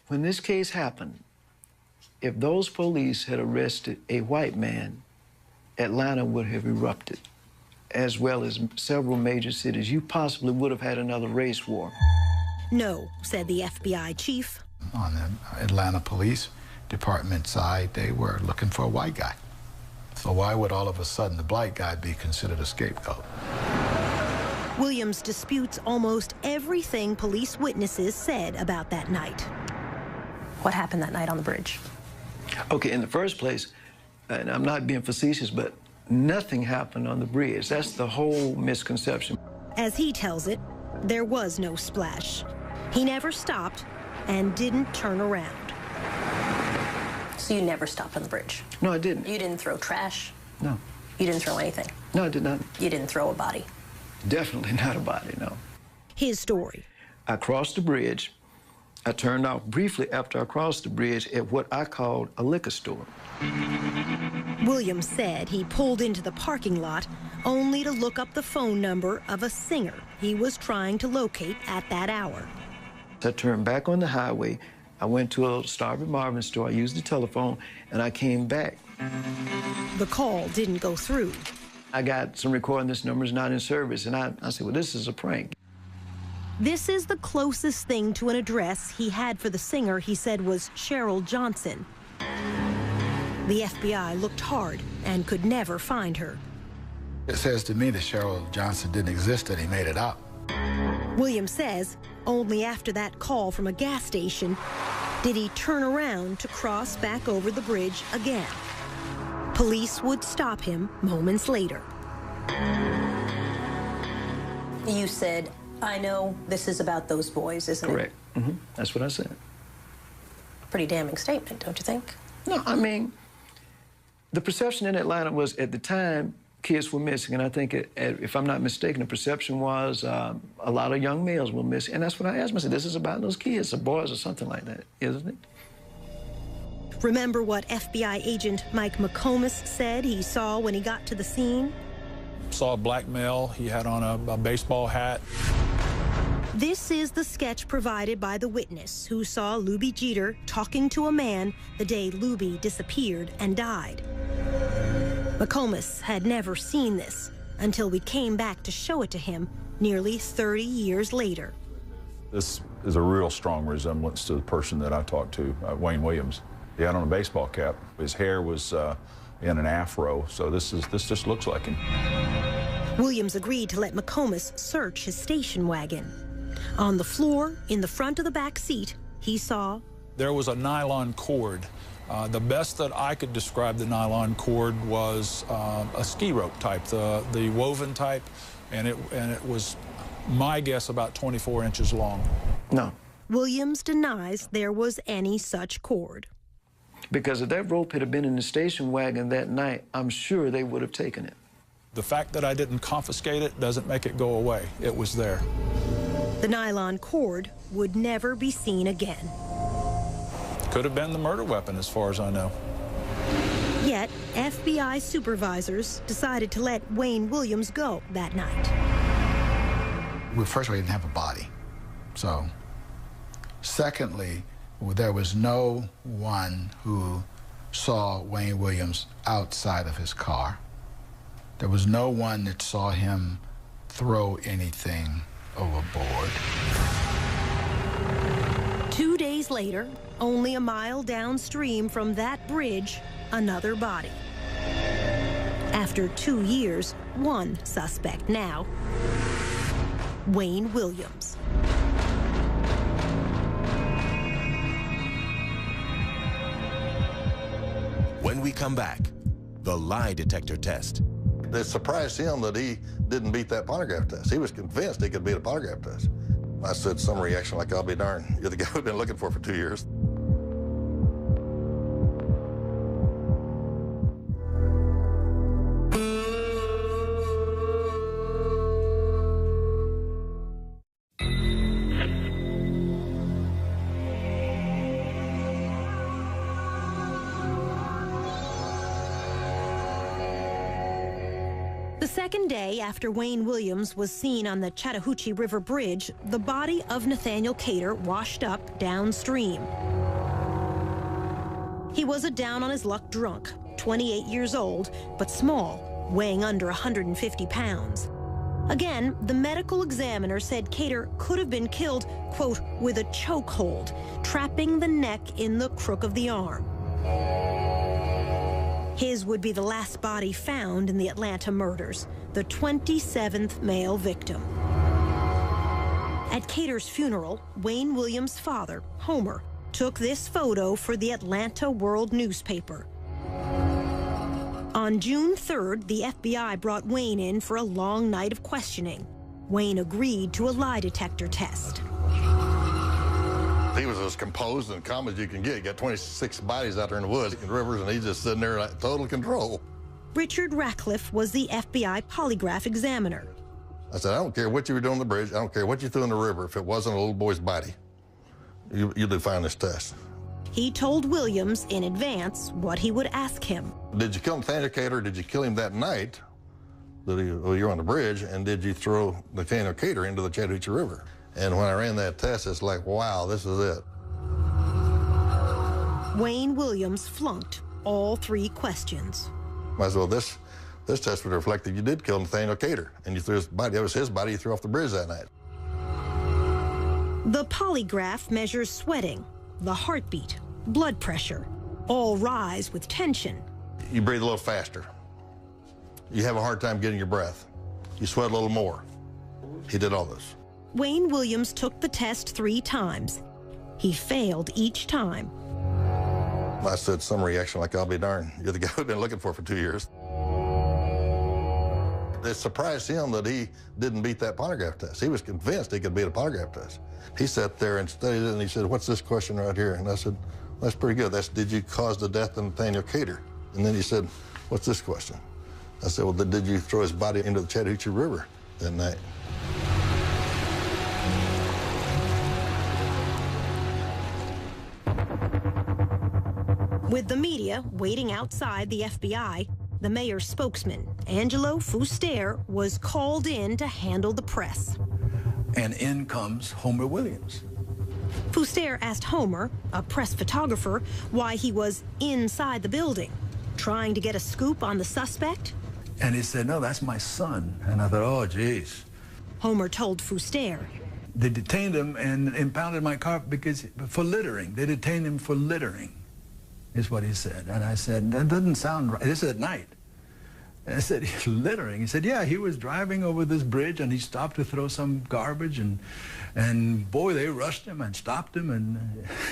when this case happened, if those police had arrested a white man, Atlanta would have erupted, as well as several major cities. You possibly would have had another race war. No, said the FBI chief. On the Atlanta Police Department side, they were looking for a white guy. So why would all of a sudden the black guy be considered a scapegoat? Williams disputes almost everything police witnesses said about that night. What happened that night on the bridge? Okay, in the first place, and I'm not being facetious, but nothing happened on the bridge. That's the whole misconception. As he tells it, there was no splash. He never stopped and didn't turn around. So you never stopped on the bridge? No, I didn't. You didn't throw trash? No. You didn't throw anything? No, I did not. You didn't throw a body? Definitely not a body, no. His story. I crossed the bridge. I turned off briefly after I crossed the bridge at what I called a liquor store. Williams said he pulled into the parking lot only to look up the phone number of a singer he was trying to locate at that hour. I turned back on the highway. I went to a Starving Marvin store. I used the telephone, and I came back. The call didn't go through. I got some recording, this number's not in service, and I said, well, this is a prank. This is the closest thing to an address he had for the singer he said was Cheryl Johnson. The FBI looked hard and could never find her. It says to me that Cheryl Johnson didn't exist and he made it up. Williams says only after that call from a gas station did he turn around to cross back over the bridge again. Police would stop him moments later. You said, I know this is about those boys, isn't it? Correct. That's what I said. Pretty damning statement, don't you think? No, I mean, the perception in Atlanta was, at the time, kids were missing, and I think, if I'm not mistaken, the perception was a lot of young males were missing, and that's what I asked myself. This is about those kids, or boys, or something like that, isn't it? Remember what FBI agent Mike McComas said he saw when he got to the scene? Saw a black male. He had on a baseball hat. This is the sketch provided by the witness who saw Luby Jeter talking to a man the day Luby disappeared and died. McComas had never seen this until we came back to show it to him nearly 30 years later. This is a real strong resemblance to the person that I talked to, Wayne Williams. He had on a baseball cap. His hair was in an afro, so this just looks like him. Williams agreed to let McComas search his station wagon. On the floor, in the front of the back seat, he saw... There was a nylon cord. The best that I could describe the nylon cord was a ski rope type, the woven type, and it was, my guess, about 24 inches long. No. Williams denies there was any such cord. Because if that rope had been in the station wagon that night, I'm sure they would have taken it. The fact that I didn't confiscate it doesn't make it go away. It was there. The nylon cord would never be seen again. Could have been the murder weapon, as far as I know. Yet, FBI supervisors decided to let Wayne Williams go that night. Well, first, we didn't have a body. So, secondly, there was no one who saw Wayne Williams outside of his car. There was no one that saw him throw anything overboard. 2 days later, only a mile downstream from that bridge, another body. After 2 years, one suspect now, Wayne Williams. When we come back, the lie detector test. It surprised him that he didn't beat that polygraph test. He was convinced he could beat a polygraph test. I said some reaction like, I'll be darned. You're the guy we've been looking for 2 years. The second day after Wayne Williams was seen on the Chattahoochee River Bridge, the body of Nathaniel Cater washed up downstream. He was a down-on-his-luck drunk, 28 years old, but small, weighing under 150 pounds. Again, the medical examiner said Cater could have been killed, quote, with a chokehold, trapping the neck in the crook of the arm. His would be the last body found in the Atlanta murders, the 27th male victim. At Cater's funeral, Wayne Williams' father, Homer, took this photo for the Atlanta World newspaper. On June 3rd, the FBI brought Wayne in for a long night of questioning. Wayne agreed to a lie detector test. He was as composed and calm as you can get. You got 26 bodies out there in the woods and rivers, and he's just sitting there in total control. Richard Ratcliffe was the FBI polygraph examiner. I said, I don't care what you were doing on the bridge. I don't care what you threw in the river. If it wasn't a little boy's body, you'll do fine this test. He told Williams in advance what he would ask him. Did you kill Nathaniel Cater? Did you kill him that night that you were on the bridge? And did you throw Nathaniel Cater into the Chattahoochee River? And when I ran that test, it's like, wow, this is it. Wayne Williams flunked all 3 questions. Might as well, this test would reflect that you did kill Nathaniel Cater, and you threw his body. That was his body you threw off the bridge that night. The polygraph measures sweating, the heartbeat, blood pressure, all rise with tension. You breathe a little faster. You have a hard time getting your breath. You sweat a little more. He did all this. Wayne Williams took the test 3 times. He failed each time. I said some reaction like, I'll be darned. You're the guy we've been looking for 2 years. It surprised him that he didn't beat that polygraph test. He was convinced he could beat a polygraph test. He sat there and studied it, and he said, what's this question right here? And I said, that's pretty good. That's, did you cause the death of Nathaniel Cater? And then he said, what's this question? I said, well, did you throw his body into the Chattahoochee River that night? With the media waiting outside the FBI, the mayor's spokesman, Angelo Fuster, was called in to handle the press. And in comes Homer Williams. Fuster asked Homer, a press photographer, why he was inside the building, trying to get a scoop on the suspect. And he said, no, that's my son. And I thought, oh, geez. Homer told Fuster. They detained him and impounded my car for littering. They detained him for littering, is what he said. And I said, that doesn't sound right. This is at night. And I said, littering? He said, yeah, he was driving over this bridge and he stopped to throw some garbage and boy, they rushed him and stopped him.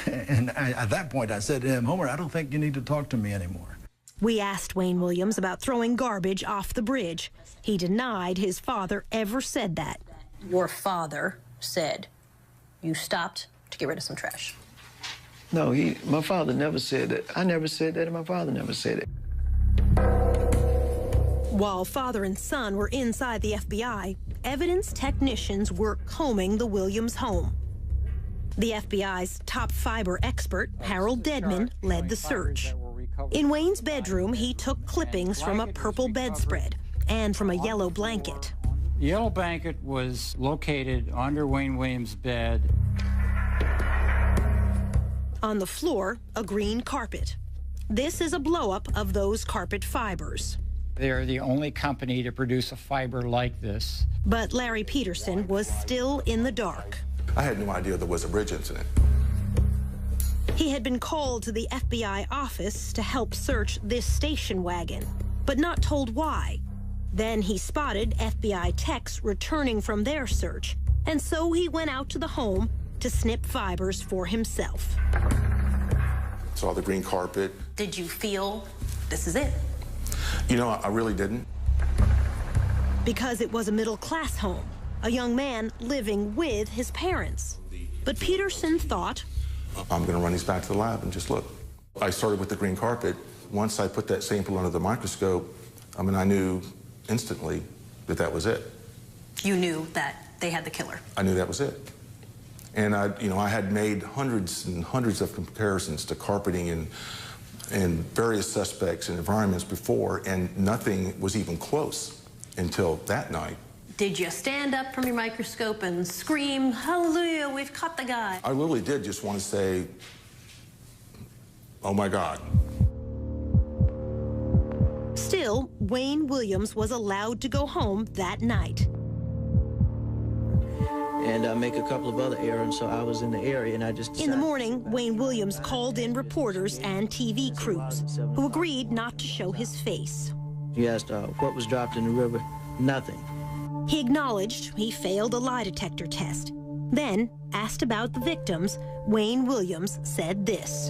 And at that point I said to him, Homer, I don't think you need to talk to me anymore. We asked Wayne Williams about throwing garbage off the bridge. He denied his father ever said that. Your father said you stopped to get rid of some trash. No, my father never said that. I never said that, and my father never said it. While father and son were inside the FBI, evidence technicians were combing the Williams home. The FBI's top fiber expert, Harold Dedman, led the search. In Wayne's bedroom, he took clippings from a purple bedspread and from a yellow blanket. The yellow blanket was located under Wayne Williams' bed. On the floor, a green carpet. This is a blow-up of those carpet fibers. They're the only company to produce a fiber like this. But Larry Peterson was still in the dark. I had no idea there was a bridge incident. He had been called to the FBI office to help search this station wagon, but not told why. Then he spotted FBI techs returning from their search, and so he went out to the home to snip fibers for himself. Saw the green carpet. Did you feel this is it? You know, I really didn't. Because it was a middle-class home, a young man living with his parents. But Peterson thought, I'm going to run these back to the lab and just look. I started with the green carpet. Once I put that sample under the microscope, I mean, I knew instantly that that was it. You knew that they had the killer. I knew that was it. And I had made hundreds and hundreds of comparisons to carpeting and various suspects and environments before, and nothing was even close until that night. Did you stand up from your microscope and scream, "Hallelujah, we've caught the guy"? I really did just want to say, oh my God. Still, Wayne Williams was allowed to go home that night. And I make a couple of other errands, so I was in the area, and I just decided. In the morning, Wayne Williams called in reporters and TV crews, who agreed not to show his face. He asked what was dropped in the river. Nothing. He acknowledged he failed a lie detector test. Then, asked about the victims, Wayne Williams said this.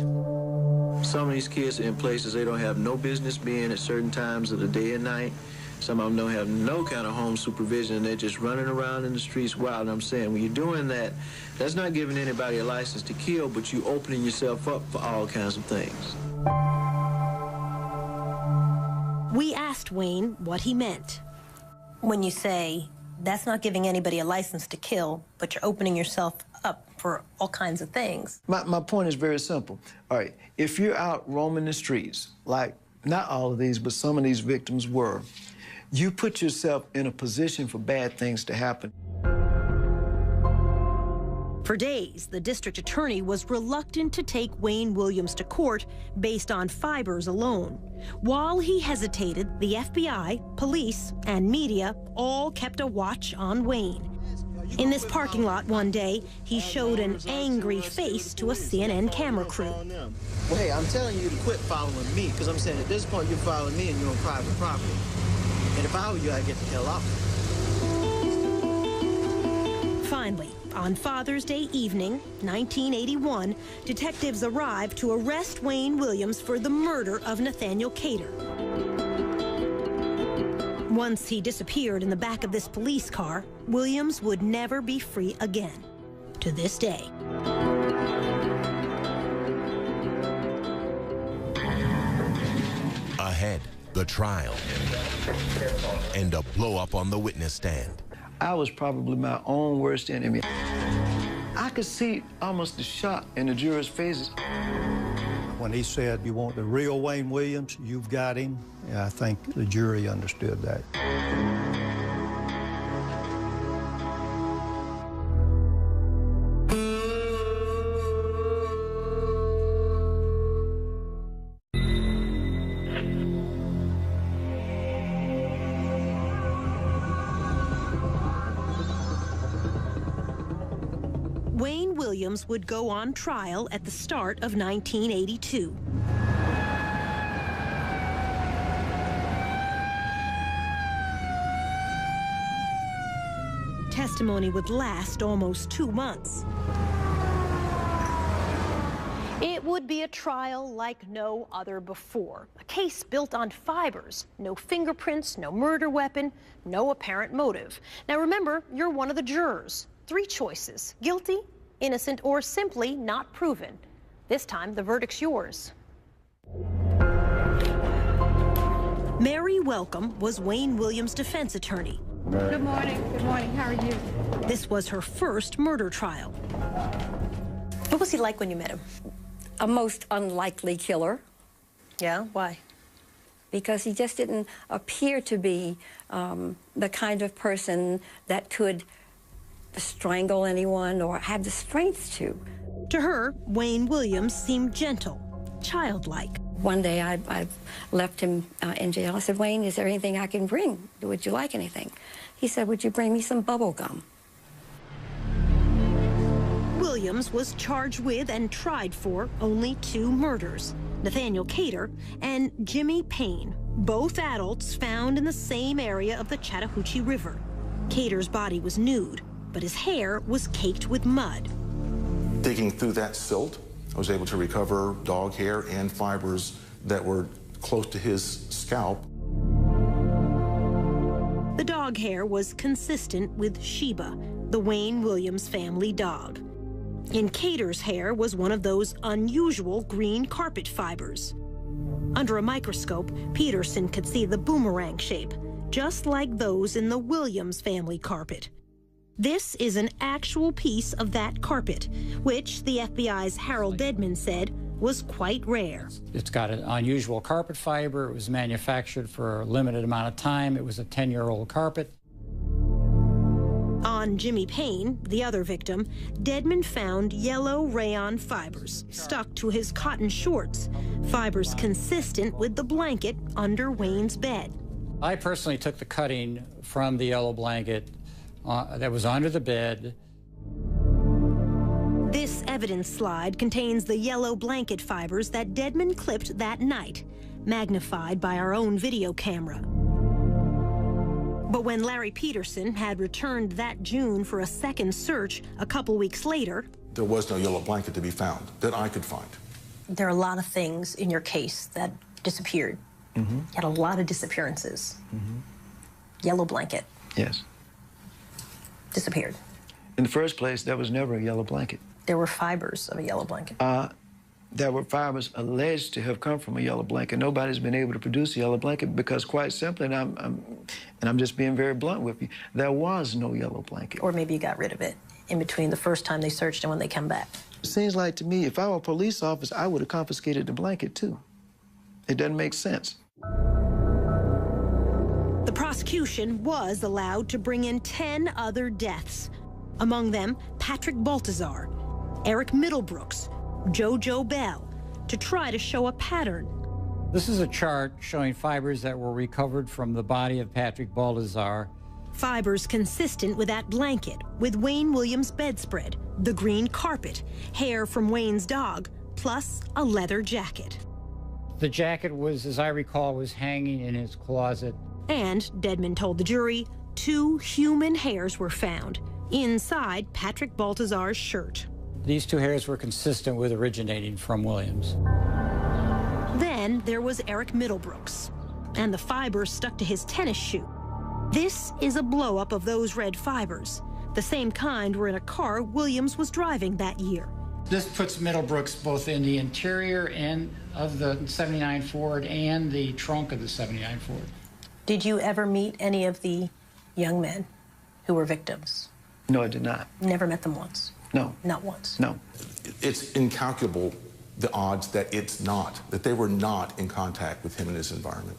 Some of these kids are in places they don't have no business being at certain times of the day and night. Some of them don't have no kind of home supervision, and they're just running around in the streets wild. And I'm saying, when you're doing that, that's not giving anybody a license to kill, but you opening yourself up for all kinds of things. We asked Wayne what he meant. When you say, that's not giving anybody a license to kill, but you're opening yourself up for all kinds of things. My point is very simple. All right, if you're out roaming the streets, like not all of these, but some of these victims were, you put yourself in a position for bad things to happen. For days, the district attorney was reluctant to take Wayne Williams to court based on fibers alone. While he hesitated, the FBI, police, and media all kept a watch on Wayne. In this parking lot one day, he showed an angry face to a CNN camera crew. Well, hey, I'm telling you to quit following me, because I'm saying at this point you're following me and you're on private property. And if I were you, I'd get the hell out. Finally, on Father's Day evening, 1981, detectives arrived to arrest Wayne Williams for the murder of Nathaniel Cater. Once he disappeared in the back of this police car, Williams would never be free again, to this day. Ahead, the trial and a blow-up on the witness stand. I was probably my own worst enemy. I could see almost the shock in the jurors' faces. When he said, "You want the real Wayne Williams, you've got him," I think the jury understood that. Wayne Williams would go on trial at the start of 1982. Testimony would last almost 2 months. It would be a trial like no other before. A case built on fibers. No fingerprints, no murder weapon, no apparent motive. Now remember, you're one of the jurors. 3 choices: guilty, innocent, or simply not proven. This time, the verdict's yours. Mary Welcome was Wayne Williams' defense attorney. Good morning. Good morning. How are you? This was her first murder trial. What was he like when you met him? A most unlikely killer. Yeah? Why? Because he just didn't appear to be the kind of person that could strangle anyone or have the strength to. To her, Wayne Williams seemed gentle, childlike. One day I left him in jail. I said, Wayne, is there anything I can bring? Would you like anything? He said, would you bring me some bubble gum? Williams was charged with and tried for only 2 murders, Nathaniel Cater and Jimmy Payne, both adults found in the same area of the Chattahoochee River. Cater's body was nude, but his hair was caked with mud. Digging through that silt, I was able to recover dog hair and fibers that were close to his scalp. The dog hair was consistent with Sheba, the Wayne Williams family dog. In Cater's hair was one of those unusual green carpet fibers. Under a microscope, Peterson could see the boomerang shape, just like those in the Williams family carpet. This is an actual piece of that carpet, which the FBI's Harold Dedman said was quite rare. It's got an unusual carpet fiber. It was manufactured for a limited amount of time. It was a 10-year-old carpet. On Jimmy Payne, the other victim, Dedman found yellow rayon fibers stuck to his cotton shorts, fibers consistent with the blanket under Wayne's bed. I personally took the cutting from the yellow blanket that was under the bed. This evidence slide contains the yellow blanket fibers that Dedman clipped that night, magnified by our own video camera. But when Larry Peterson had returned that June for a second search a couple weeks later, there was no yellow blanket to be found that I could find. There are a lot of things in your case that disappeared. Mm-hmm. You had a lot of disappearances. Mm-hmm. Yellow blanket Yes. disappeared. In the first place, there was never a yellow blanket. There were fibers of a yellow blanket. There were fibers alleged to have come from a yellow blanket. Nobody's been able to produce a yellow blanket because, quite simply, and I'm just being very blunt with you, there was no yellow blanket. Or maybe you got rid of it in between the first time they searched and when they come back. It seems like to me, if I were a police officer, I would have confiscated the blanket too. It doesn't make sense. the prosecution was allowed to bring in 10 other deaths. Among them, Patrick Baltazar, Eric Middlebrooks, JoJo Bell, to try to show a pattern. This is a chart showing fibers that were recovered from the body of Patrick Baltazar. Fibers consistent with that blanket, with Wayne Williams' bedspread, the green carpet, hair from Wayne's dog, plus a leather jacket. The jacket was, as I recall, was hanging in his closet. And, Dedman told the jury, 2 human hairs were found inside Patrick Baltazar's shirt. These 2 hairs were consistent with originating from Williams. Then there was Eric Middlebrooks, and the fibers stuck to his tennis shoe. This is a blow-up of those red fibers. The same kind were in a car Williams was driving that year. This puts Middlebrooks both in the interior and of the 79 Ford and the trunk of the 79 Ford. Did you ever meet any of the young men who were victims? No, I did not. Never met them once? No. Not once? No. It's incalculable, the odds that that they were not in contact with him in his environment.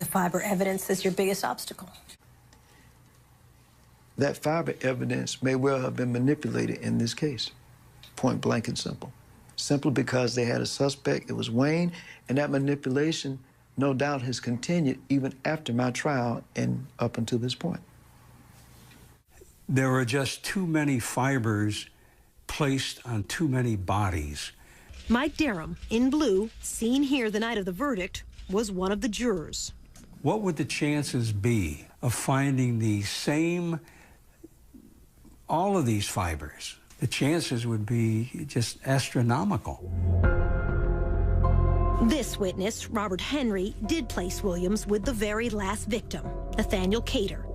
The fiber evidence is your biggest obstacle. That fiber evidence may well have been manipulated in this case. Point blank and simple. Simply because they had a suspect, it was Wayne, and that manipulation no doubt has continued even after my trial and up until this point. There were just too many fibers placed on too many bodies. Mike Derham, in blue, seen here the night of the verdict, was one of the jurors. What would the chances be of finding the same, all of these fibers? The chances would be just astronomical. This witness, Robert Henry, did place Williams with the very last victim, Nathaniel Cater.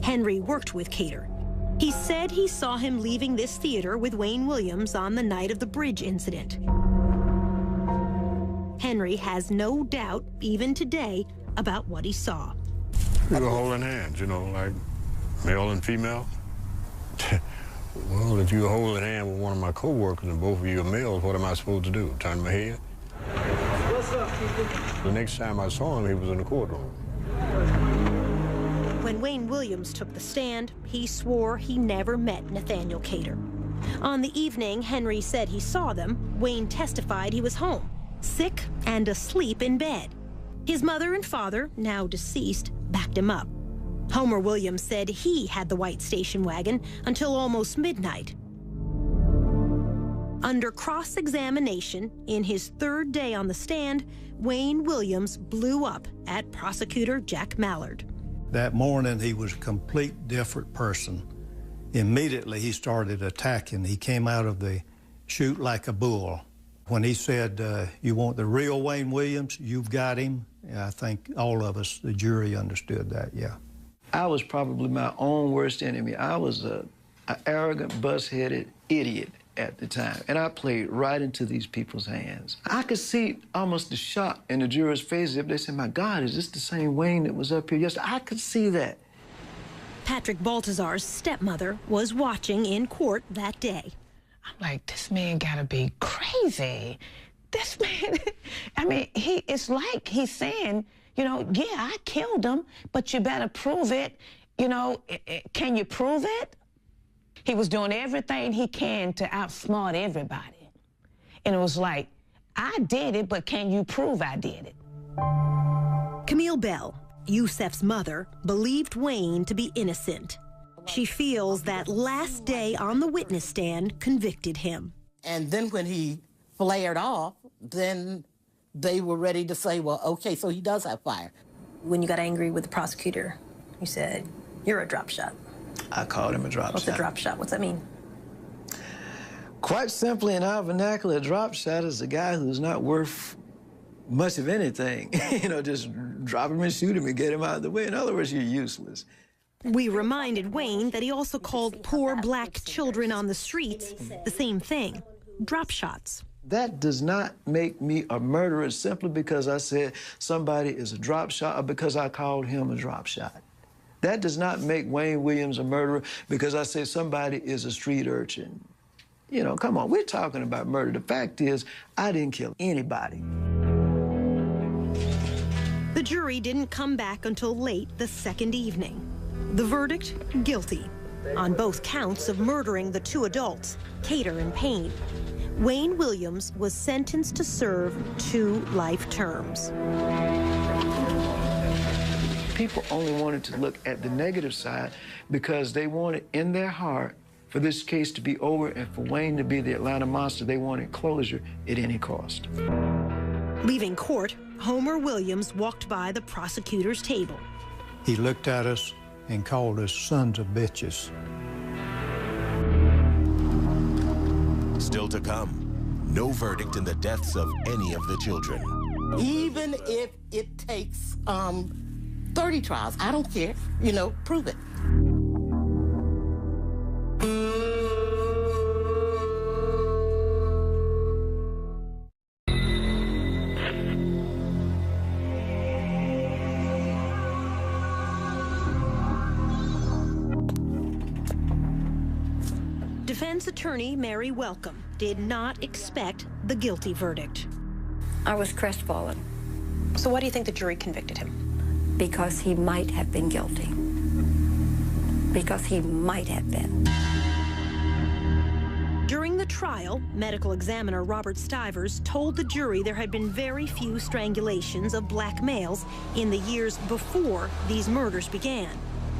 Henry worked with Cater. He said he saw him leaving this theater with Wayne Williams on the night of the bridge incident. Henry has no doubt, even today, about what he saw. We were holding hands, you know, like male and female. Well, if you were holding hands with one of my co-workers and both of you are males, what am I supposed to do? Turn my head? What's up, people? The next time I saw him, he was in the courtroom. When Wayne Williams took the stand, he swore he never met Nathaniel Cater. On the evening Henry said he saw them, Wayne testified he was home. sick and asleep in bed. His mother and father, now deceased, backed him up. Homer Williams said he had the white station wagon until almost midnight. Under cross-examination, in his third day on the stand, Wayne Williams blew up at prosecutor Jack Mallard. That morning, he was a complete different person. Immediately, he started attacking. He came out of the chute like a bull. When he said, you want the real Wayne Williams, you've got him, I think all of us, the jury, understood that, yeah. I was probably my own worst enemy. I was an arrogant, bus-headed idiot at the time, and I played right into these people's hands. I could see almost the shock in the jurors' faces if they said, my God, is this the same Wayne that was up here yesterday? I could see that. Patrick Baltazar's stepmother was watching in court that day. I'm like, this man gotta be crazy. This man, I mean, it's like he's saying, you know, yeah, I killed him, but you better prove it. You know, can you prove it? He was doing everything he can to outsmart everybody. And it was like, I did it, but can you prove I did it? Camille Bell, Yusef's mother, believed Wayne to be innocent. She feels that last day on the witness stand convicted him. And then when he flared off, then they were ready to say, well, okay, so he does have fire. When you got angry with the prosecutor, you said, you're a drop shot. I called him a drop shot. What's a drop shot? What's that mean? Quite simply, in our vernacular, a drop shot is a guy who's not worth much of anything. You know, just drop him and shoot him and get him out of the way. In other words, you're useless. We reminded Wayne that he also called poor black children on the streets the same thing, drop shots. That does not make me a murderer simply because I said somebody is a drop shot or because I called him a drop shot. That does not make Wayne Williams a murderer because I say somebody is a street urchin. You know, come on, we're talking about murder. The fact is, I didn't kill anybody. The jury didn't come back until late the second evening. The verdict, guilty, on both counts of murdering the two adults, Cater and Payne. Wayne Williams was sentenced to serve 2 life terms. People only wanted to look at the negative side because they wanted in their heart for this case to be over and for Wayne to be the Atlanta monster. They wanted closure at any cost. Leaving court, Homer Williams walked by the prosecutor's table. He looked at us and called us sons of bitches. Still to come, no verdict in the deaths of any of the children. Even if it takes 30 trials, I don't care. You know, prove it. Defense attorney Mary Welcome did not expect the guilty verdict. I was crestfallen. So why do you think the jury convicted him? Because he might have been guilty. Because he might have been. During the trial, medical examiner Robert Stivers told the jury there had been very few strangulations of black males in the years before these murders began,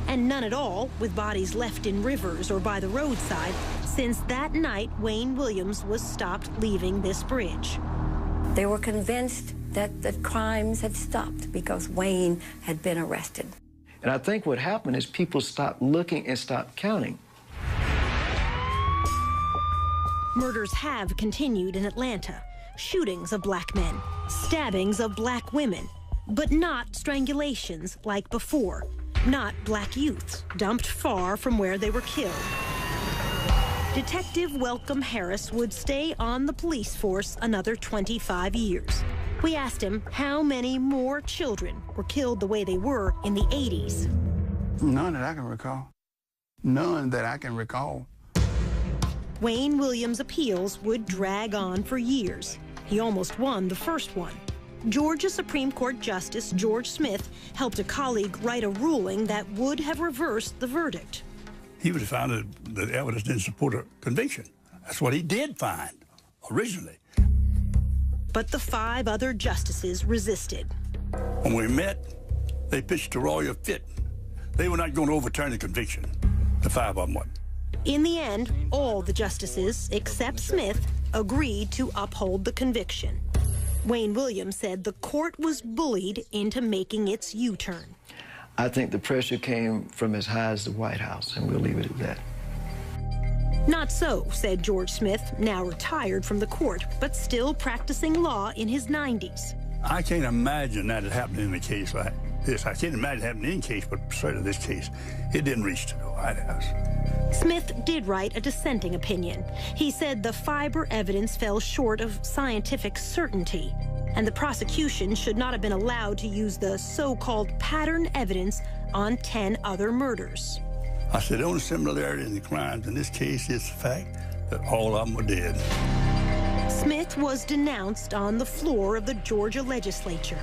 and none at all with bodies left in rivers or by the roadside since that night Wayne Williams was stopped leaving this bridge. They were convinced that the crimes had stopped because Wayne had been arrested. And I think what happened is people stopped looking and stopped counting. Murders have continued in Atlanta. Shootings of black men, stabbings of black women, but not strangulations like before. Not black youths dumped far from where they were killed. Detective Welcome Harris would stay on the police force another 25 years. We asked him how many more children were killed the way they were in the 80s. None that I can recall. None that I can recall. Wayne Williams' appeals would drag on for years. He almost won the first one. Georgia Supreme Court Justice George Smith helped a colleague write a ruling that would have reversed the verdict. He would have found that the evidence didn't support a conviction. That's what he did find originally. but the 5 other justices resisted. When we met, they pitched a royal fit. They were not going to overturn the conviction. The 5 of them were. In the end, all the justices, except Smith, agreed to uphold the conviction. Wayne Williams said the court was bullied into making its U-turn. I think the pressure came from as high as the White House, and we'll leave it at that. Not so, said George Smith, now retired from the court, but still practicing law in his 90s. I can't imagine that it happened in a case like this. I can't imagine it happened in any case, but certainly this case, it didn't reach to the White House. Smith did write a dissenting opinion. He said the fiber evidence fell short of scientific certainty, and the prosecution should not have been allowed to use the so-called pattern evidence on 10 other murders. I said the only similarity in the crimes in this case is the fact that all of them were dead. Smith was denounced on the floor of the Georgia legislature.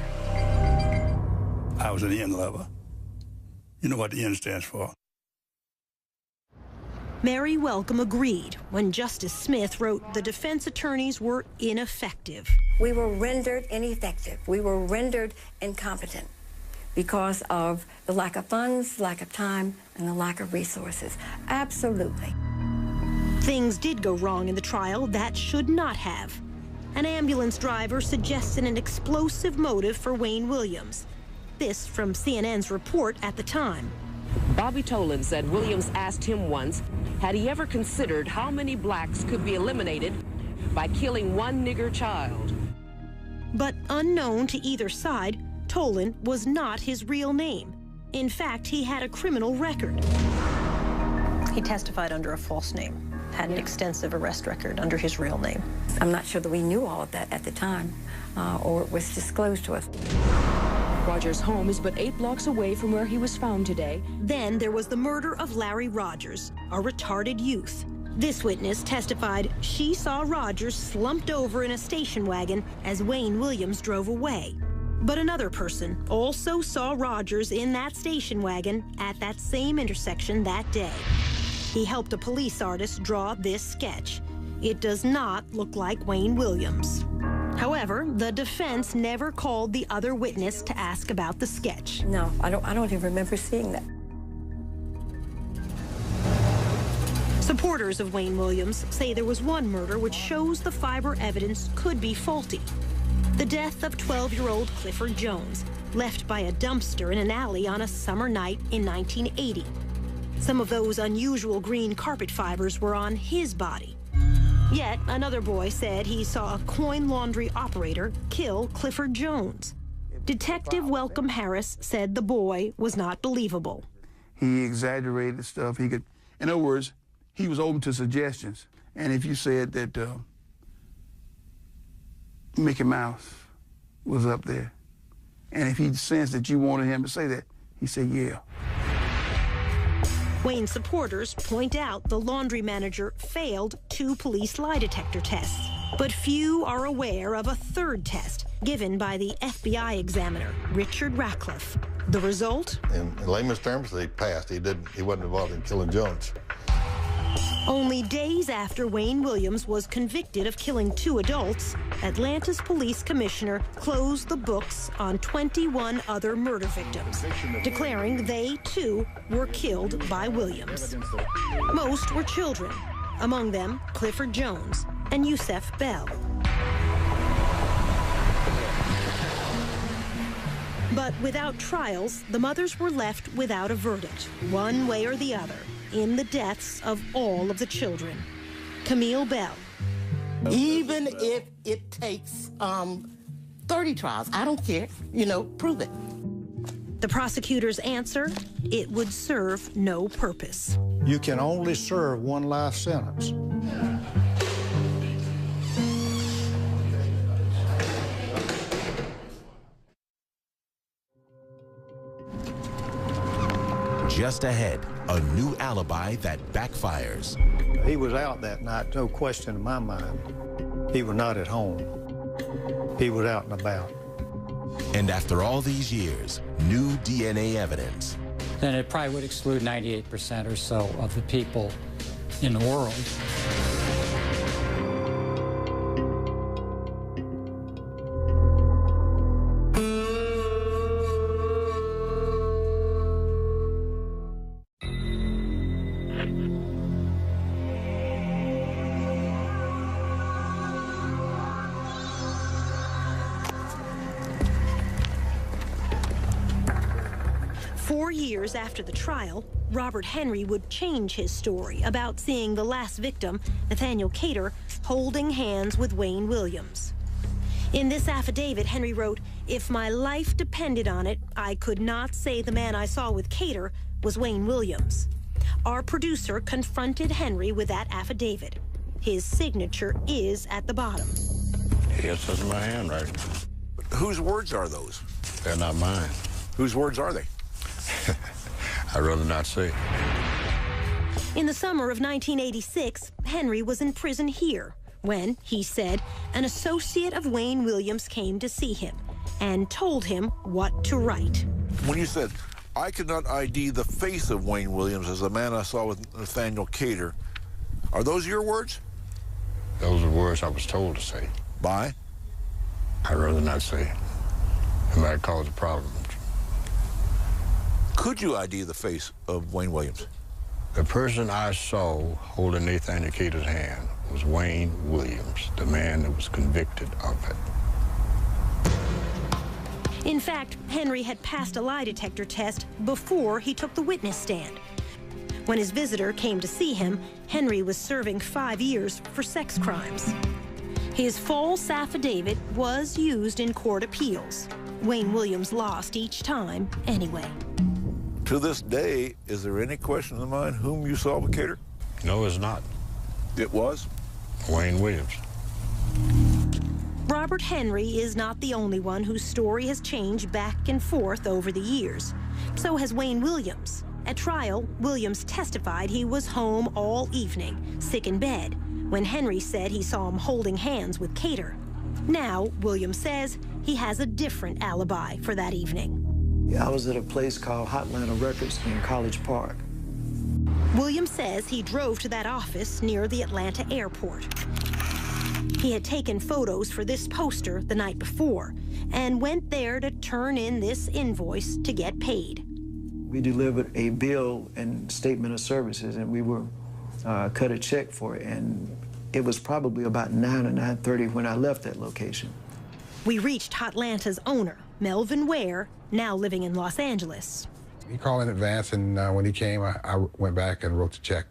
I was an N lover. You know what the N stands for. Mary Welcome agreed when Justice Smith wrote the defense attorneys were ineffective. We were rendered ineffective. We were rendered incompetent because of the lack of funds, lack of time, and the lack of resources. Absolutely. Things did go wrong in the trial that should not have. An ambulance driver suggested an explosive motive for Wayne Williams. This from CNN's report at the time. Bobby Tolan said Williams asked him once, had he ever considered how many blacks could be eliminated by killing one nigger child? But unknown to either side, Tolan was not his real name. In fact, he had a criminal record. He testified under a false name, had an extensive arrest record under his real name. I'm not sure that we knew all of that at the time, or it was disclosed to us. Rogers' home is but 8 blocks away from where he was found today. Then there was the murder of Larry Rogers, a retarded youth. This witness testified she saw Rogers slumped over in a station wagon as Wayne Williams drove away. But another person also saw Rogers in that station wagon at that same intersection that day. He helped a police artist draw this sketch. It does not look like Wayne Williams. However, the defense never called the other witness to ask about the sketch. No, I don't even remember seeing that. Supporters of Wayne Williams say there was one murder which shows the fiber evidence could be faulty. The death of 12-year-old Clifford Jones, left by a dumpster in an alley on a summer night in 1980. Some of those unusual green carpet fibers were on his body. Yet another boy said he saw a coin laundry operator kill Clifford Jones. Detective Welcome Harris said the boy was not believable. He exaggerated stuff. He could, in other words, he was open to suggestions. And if you said that Mickey Mouse was up there, and if he sensed that you wanted him to say that, he said, yeah. Wayne supporters point out the laundry manager failed 2 police lie detector tests, but few are aware of a 3rd test given by the FBI examiner, Richard Ratcliffe. The result? In layman's terms, he passed. He wasn't involved in killing Jones. Only days after Wayne Williams was convicted of killing 2 adults, Atlanta's police commissioner closed the books on 21 other murder victims, declaring they, too, were killed by Williams. Most were children, among them Clifford Jones and Yusef Bell. But without trials, the mothers were left without a verdict, one way or the other, in the deaths of all of the children. Camille Bell. Even if it takes 30 trials, I don't care. You know, prove it. The prosecutor's answer, it would serve no purpose. You can only serve one life sentence. Just ahead, a new alibi that backfires. He was out that night, no question in my mind. He was not at home. He was out and about. And after all these years, new DNA evidence. Then it probably would exclude 98% or so of the people in the world. 4 years after the trial, Robert Henry would change his story about seeing the last victim, Nathaniel Cater, holding hands with Wayne Williams. In this affidavit, Henry wrote, "If my life depended on it, I could not say the man I saw with Cater was Wayne Williams." Our producer confronted Henry with that affidavit. His signature is at the bottom. Yes, that's my handwriting. Whose words are those? They're not mine. Whose words are they? I'd rather not say. In the summer of 1986, Henry was in prison here when, he said, an associate of Wayne Williams came to see him and told him what to write. When you said, "I could not ID the face of Wayne Williams as the man I saw with Nathaniel Cater," are those your words? Those are words I was told to say. By? I'd rather not say. It might cause a problem. Could you ID the face of Wayne Williams? The person I saw holding Nathaniel Cater's hand was Wayne Williams, the man that was convicted of it. In fact, Henry had passed a lie detector test before he took the witness stand. When his visitor came to see him, Henry was serving 5 years for sex crimes. His false affidavit was used in court appeals. Wayne Williams lost each time anyway. To this day, is there any question in the mind whom you saw with Cater? No, it's not. It was? Wayne Williams. Robert Henry is not the only one whose story has changed back and forth over the years. So has Wayne Williams. At trial, Williams testified he was home all evening, sick in bed, when Henry said he saw him holding hands with Cater. Now, Williams says he has a different alibi for that evening. I was at a place called Hotlanta Records in College Park. Williams says he drove to that office near the Atlanta airport. He had taken photos for this poster the night before and went there to turn in this invoice to get paid. We delivered a bill and statement of services, and we were cut a check for it, and it was probably about 9 or 9:30 when I left that location. We reached Hotlanta's owner, Melvin Ware, now living in Los Angeles. He called in advance, and when he came, I went back and wrote the check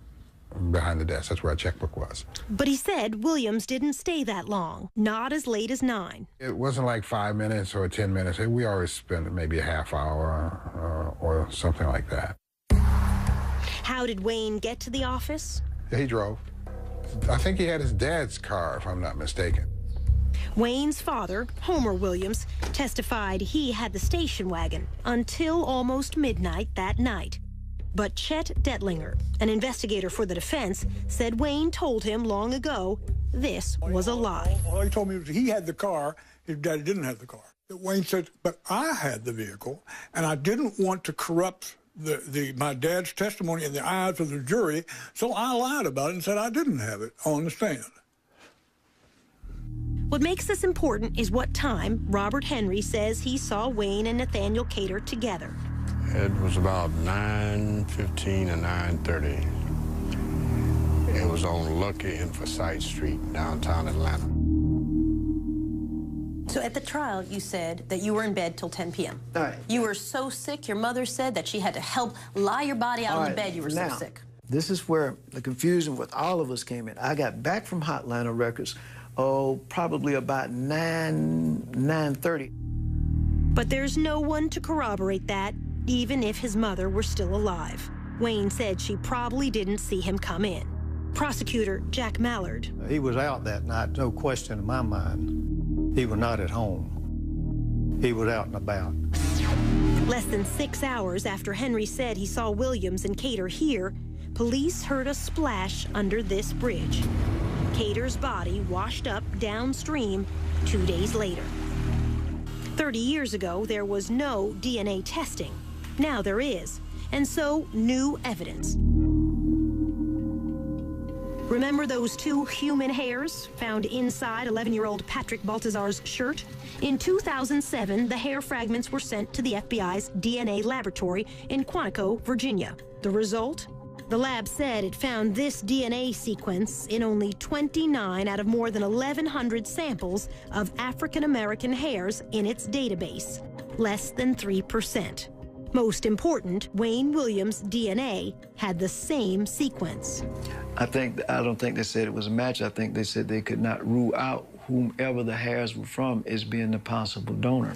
behind the desk. That's where our checkbook was. But he said Williams didn't stay that long, not as late as 9. It wasn't like 5 minutes or 10 minutes. We always spent maybe a half hour or something like that. How did Wayne get to the office? He drove. I think he had his dad's car, if I'm not mistaken. Wayne's father, Homer Williams, testified he had the station wagon until almost midnight that night. But Chet Detlinger, an investigator for the defense, said Wayne told him long ago this was a lie. All he told me was he had the car, his daddy didn't have the car. Wayne said, but I had the vehicle, and I didn't want to corrupt my dad's testimony in the eyes of the jury, so I lied about it and said I didn't have it on the stand. What makes this important is what time Robert Henry says he saw Wayne and Nathaniel Cater together. It was about 9:15 and 9:30. It was on Lucky and Forsyth Street, downtown Atlanta. So at the trial, you said that you were in bed till 10 p.m. All right. You were so sick, your mother said that she had to help lie your body out on the bed. You were so sick. This is where the confusion with all of us came in. I got back from Hotlanta Records, probably about 9:30. But there's no one to corroborate that, even if his mother were still alive. Wayne said she probably didn't see him come in. Prosecutor Jack Mallard. He was out that night, no question in my mind. He was not at home. He was out and about. Less than 6 hours after Henry said he saw Williams and Cater here, police heard a splash under this bridge. Cater's body washed up downstream 2 days later. 30 years ago, there was no DNA testing. Now there is, and so new evidence. Remember those 2 human hairs found inside 11-year-old Patrick Baltazar's shirt? In 2007, the hair fragments were sent to the FBI's DNA laboratory in Quantico, Virginia. The result? The lab said it found this DNA sequence in only 29 out of more than 1,100 samples of African-American hairs in its database, less than 3%. Most important, Wayne Williams' DNA had the same sequence. I don't think they said it was a match. I think they said they could not rule out whomever the hairs were from as being the possible donor.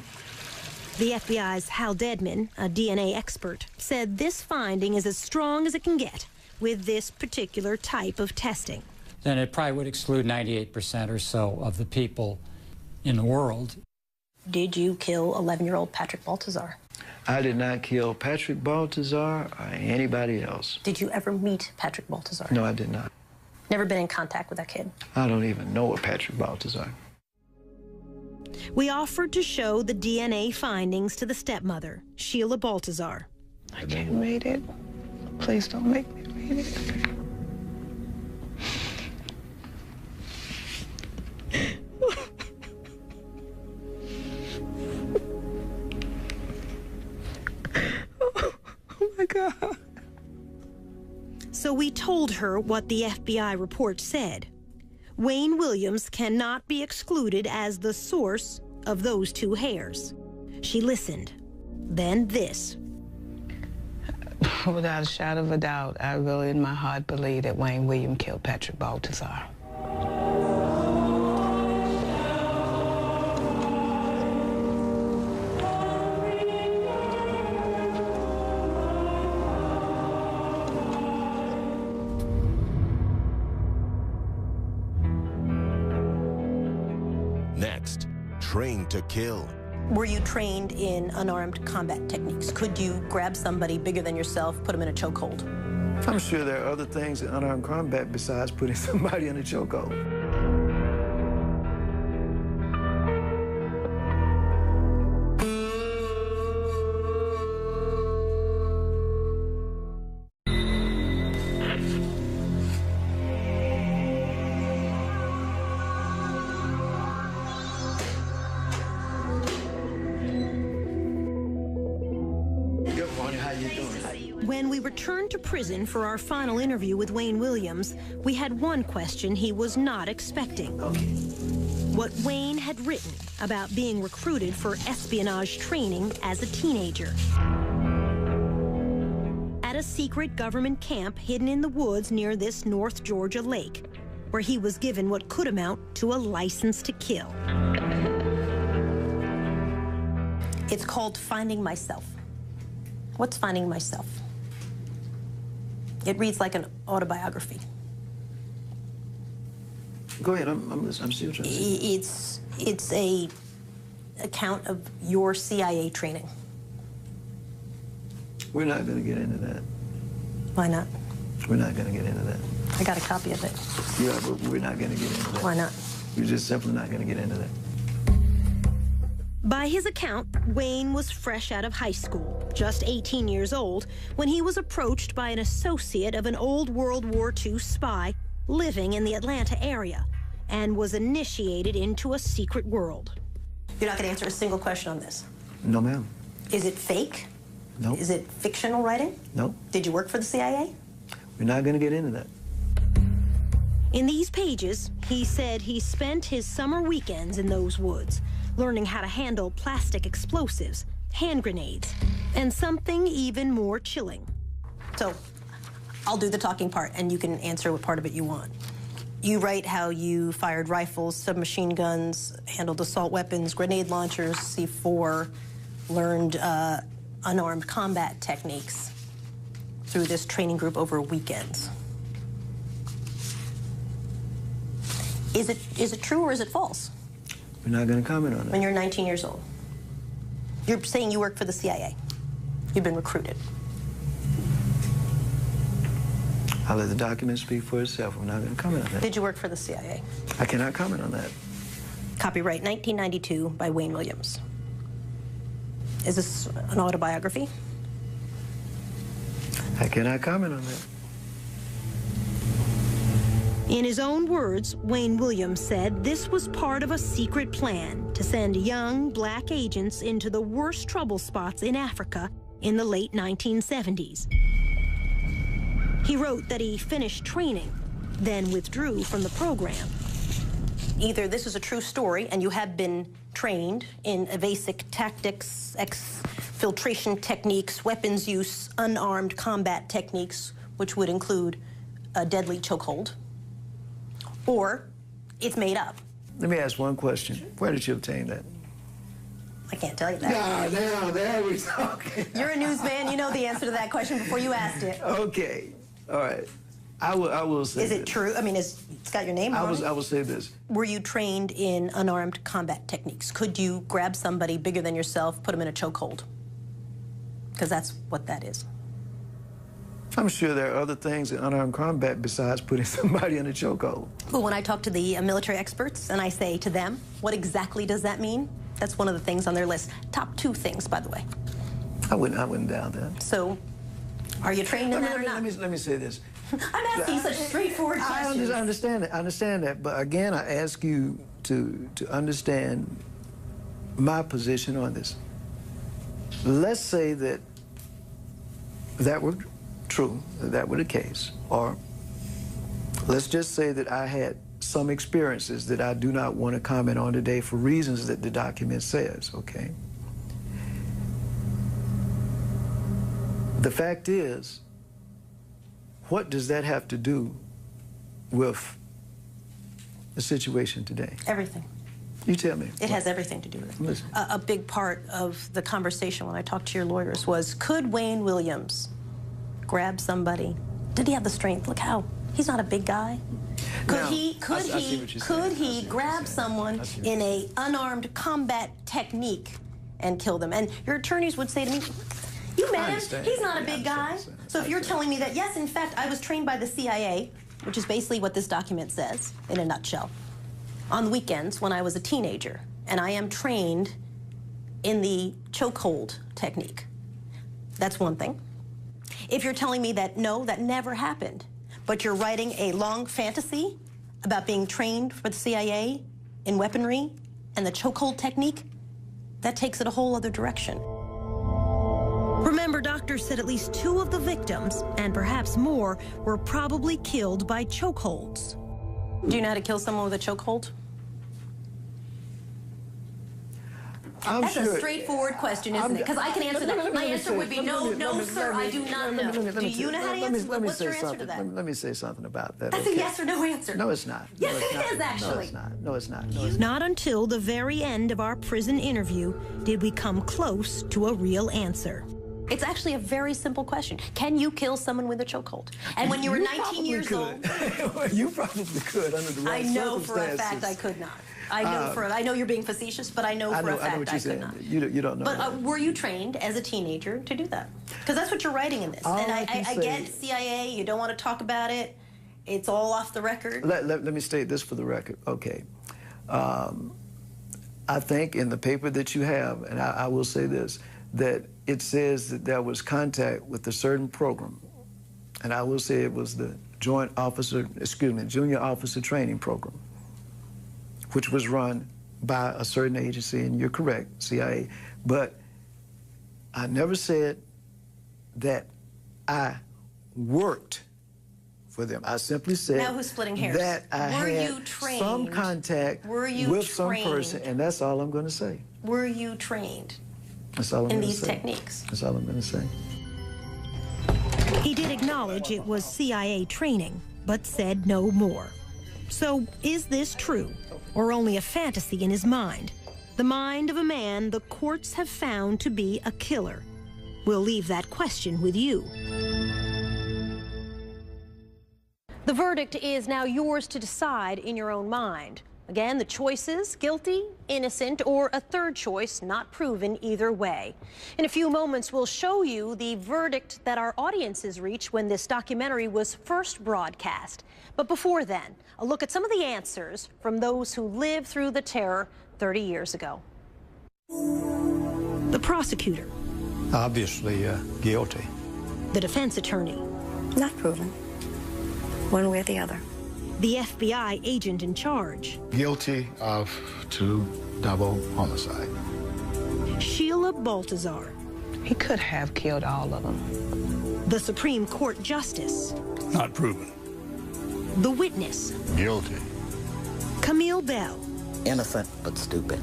The FBI's Hal Dedman, a DNA expert, said this finding is as strong as it can get with this particular type of testing. Then it probably would exclude 98% or so of the people in the world. Did you kill 11-year-old Patrick Baltazar? I did not kill Patrick Baltazar or anybody else. Did you ever meet Patrick Baltazar? No, I did not. Never been in contact with that kid? I don't even know a Patrick Baltazar. We offered to show the DNA findings to the stepmother, Sheila Baltazar. I can't read it. Please don't make me read it. Oh my God. So we told her what the FBI report said. Wayne Williams cannot be excluded as the source of those two hairs. She listened. Then this. Without a shadow of a doubt, I really in my heart believe that Wayne Williams killed Patrick Baltazar. Next, trained to kill. Were you trained in unarmed combat techniques? Could you grab somebody bigger than yourself, put them in a chokehold? I'm sure there are other things in unarmed combat besides putting somebody in a chokehold. When we returned to prison for our final interview with Wayne Williams, we had one question he was not expecting. What Wayne had written about being recruited for espionage training as a teenager. At a secret government camp hidden in the woods near this North Georgia lake, where he was given what could amount to a license to kill. It's called Finding Myself. What's Finding Myself? It reads like an autobiography. Go ahead, I'm still trying to see. It's a account of your CIA training. We're not going to get into that. Why not? We're not going to get into that. I got a copy of it. Yeah, but we're not going to get into that. Why not? We're just simply not going to get into that. By his account, Wayne was fresh out of high school, just 18 years old, when he was approached by an associate of an old World War II spy living in the Atlanta area and was initiated into a secret world. You're not going to answer a single question on this? No, ma'am. Is it fake? No. Is it fictional writing? No. Did you work for the CIA? We're not going to get into that. In these pages, he said he spent his summer weekends in those woods, learning how to handle plastic explosives, hand grenades, and something even more chilling. So, I'll do the talking part, and you can answer what part of it you want. You write how you fired rifles, submachine guns, handled assault weapons, grenade launchers, C4, learned unarmed combat techniques through this training group over weekends. Is it true or is it false? We're not going to comment on that. When you're 19 years old. You're saying you work for the CIA. You've been recruited. I'll let the document speak for itself. We're not going to comment on that. Did you work for the CIA? I cannot comment on that. Copyright 1992 by Wayne Williams. Is this an autobiography? I cannot comment on that. In his own words, Wayne Williams said this was part of a secret plan to send young black agents into the worst trouble spots in Africa in the late 1970s. He wrote that he finished training, then withdrew from the program. Either this is a true story and you have been trained in evasive tactics, filtration techniques, weapons use, unarmed combat techniques, which would include a deadly chokehold, or it's made up. Let me ask one question. Where did you obtain that? I can't tell you that. There we talking. You're a newsman. You know the answer to that question before you asked it. Okay. All right. I will say Is it true? I mean, it's got your name on it? I will say this. Were you trained in unarmed combat techniques? Could you grab somebody bigger than yourself, put them in a chokehold? Because that's what that is. I'm sure there are other things in unarmed combat besides putting somebody in a chokehold. But when I talk to the military experts and I say to them, what exactly does that mean? That's one of the things on their list. Top 2 things, by the way. I wouldn't doubt that. So, are you trained in that or not? Let me say this. I'm asking such straightforward questions. I understand that. But again, I ask you to understand my position on this. Let's say that were true, that were the case, or let's just say that I had some experiences that I do not want to comment on today for reasons that the document says, okay? The fact is, what does that have to do with the situation today? Everything. You tell me. It has everything to do with it. Listen. A big part of the conversation when I talked to your lawyers was, could Wayne Williams grab somebody? Did he have the strength? Look how, he's not a big guy. Could he grab someone in a unarmed combat technique and kill them? And your attorneys would say to me, you met him, he's not a big guy. So if you're telling me that, yes, in fact, I was trained by the CIA, which is basically what this document says in a nutshell, on the weekends when I was a teenager, and I am trained in the chokehold technique. That's one thing. If you're telling me that, no, that never happened, but you're writing a long fantasy about being trained for the CIA in weaponry and the chokehold technique, that takes it a whole other direction. Remember, doctors said at least 2 of the victims, and perhaps more, were probably killed by chokeholds. Do you know how to kill someone with a chokehold? That's a straightforward question, isn't it? Because I can answer that. My answer would be no, sir, I do not know. Do you know how to answer? What's your answer to that? Let me say something about that. That's a yes or no answer. No, it's not. Yes, it is, actually. No, it's not. No, it's not. Not until the very end of our prison interview did we come close to a real answer. It's actually a very simple question. Can you kill someone with a chokehold? And when you were 19 years old... You probably could under the right circumstances. I know for a fact I could not. I know you're being facetious, but I know for a fact I could not. You don't know. But were you trained as a teenager to do that? Because that's what you're writing in this. And I get CIA, you don't want to talk about it. It's all off the record. Let me state this for the record. Okay. I think in the paper that you have, and I will say this, that it says that there was contact with a certain program. And I will say it was the Junior Officer Training Program, which was run by a certain agency, and you're correct, CIA. But I never said that I worked for them. I simply said now who's splitting hairs? That I had some contact with some person, and that's all I'm going to say. Were you trained that's all I'm in gonna these say. techniques? That's all I'm going to say. He did acknowledge it was CIA training, but said no more. So, is this true, or only a fantasy in his mind? The mind of a man the courts have found to be a killer. We'll leave that question with you. The verdict is now yours to decide in your own mind. Again, the choices: guilty, innocent, or a third choice not proven either way. In a few moments, we'll show you the verdict that our audiences reached when this documentary was first broadcast. But before then, a look at some of the answers from those who lived through the terror 30 years ago. The prosecutor. Obviously guilty. The defense attorney. Not proven. One way or the other. The FBI agent in charge. Guilty of 2 double homicide. Sheila Baltazar. He could have killed all of them. The Supreme Court Justice. Not proven. The witness. Guilty. Camille Bell. Innocent but stupid.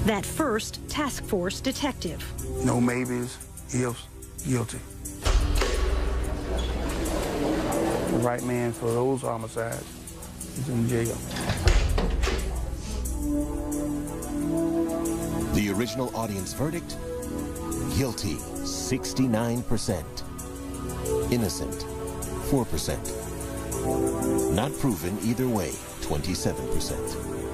That first task force detective. No maybes, ifs, guilty. The right man for those homicides is in jail. The original audience verdict, guilty, 69%. Innocent, 4%. Not proven either way, 27%.